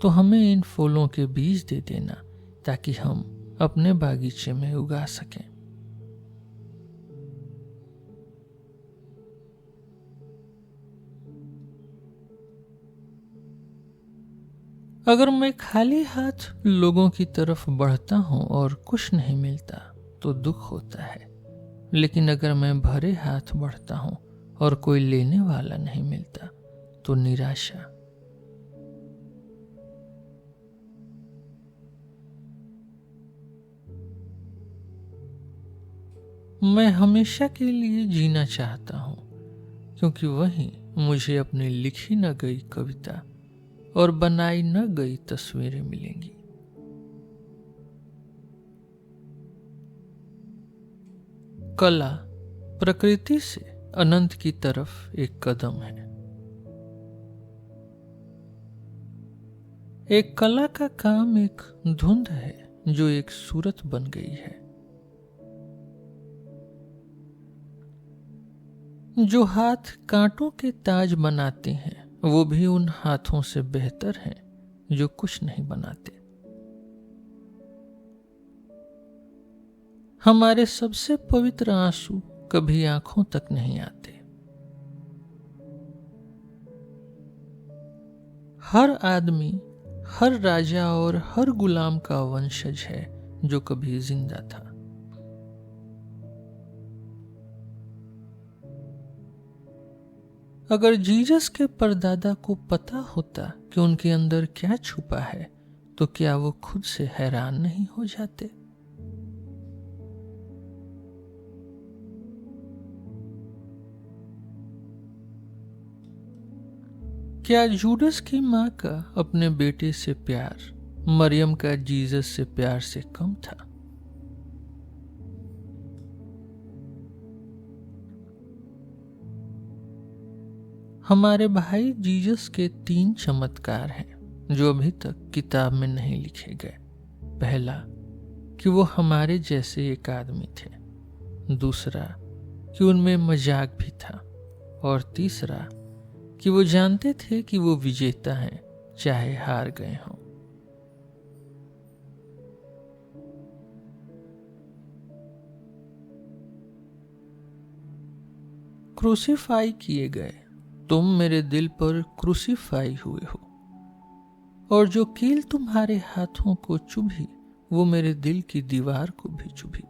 तो हमें इन फूलों के बीज दे देना ताकि हम अपने बागीचे में उगा सकें। अगर मैं खाली हाथ लोगों की तरफ बढ़ता हूं और कुछ नहीं मिलता तो दुख होता है, लेकिन अगर मैं भरे हाथ बढ़ता हूं और कोई लेने वाला नहीं मिलता तो निराशा। मैं हमेशा के लिए जीना चाहता हूं, क्योंकि वहीं मुझे अपनी लिखी न गई कविता और बनाई न गई तस्वीरें मिलेंगी। कला प्रकृति से अनंत की तरफ एक कदम है। एक कला का काम एक धुंध है जो एक सूरत बन गई है। जो हाथ कांटों के ताज बनाते हैं वो भी उन हाथों से बेहतर हैं जो कुछ नहीं बनाते। हमारे सबसे पवित्र आंसू कभी आंखों तक नहीं आते। हर आदमी, हर राजा और हर गुलाम का वंशज है जो कभी जिंदा था। अगर जीसस के परदादा को पता होता कि उनके अंदर क्या छुपा है, तो क्या वो खुद से हैरान नहीं हो जाते? क्या जूडस की मां का अपने बेटे से प्यार मरियम का जीसस से प्यार से कम था? हमारे भाई जीसस के 3 चमत्कार हैं जो अभी तक किताब में नहीं लिखे गए। पहला, कि वो हमारे जैसे एक आदमी थे। दूसरा, कि उनमें मजाक भी था। और तीसरा, कि वो जानते थे कि वो विजेता हैं चाहे हार गए हों। क्रूसीफाई किए गए, तुम मेरे दिल पर क्रूसीफाई हुए हो, और जो कील तुम्हारे हाथों को चुभी वो मेरे दिल की दीवार को भी चुभी।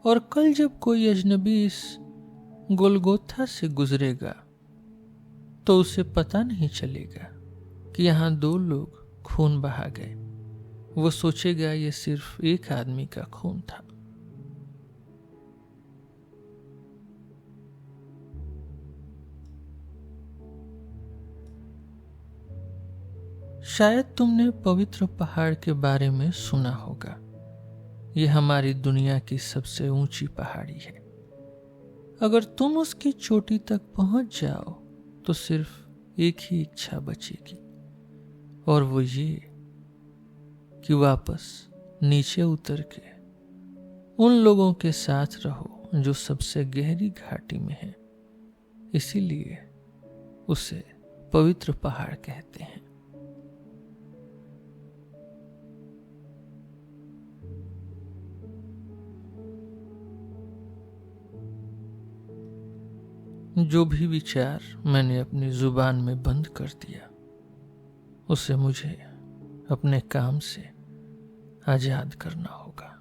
और कल जब कोई अजनबी इस गोलगोथा से गुजरेगा तो उसे पता नहीं चलेगा कि यहाँ 2 लोग खून बहा गए। वो सोचेगा ये सिर्फ एक आदमी का खून था। शायद तुमने पवित्र पहाड़ के बारे में सुना होगा। यह हमारी दुनिया की सबसे ऊंची पहाड़ी है। अगर तुम उसकी चोटी तक पहुंच जाओ तो सिर्फ एक ही इच्छा बचेगी, और वो ये कि वापस नीचे उतर के उन लोगों के साथ रहो जो सबसे गहरी घाटी में है, इसीलिए उसे पवित्र पहाड़ कहते हैं। जो भी विचार मैंने अपनी जुबान में बंद कर दिया, उसे मुझे अपने काम से आजाद करना होगा।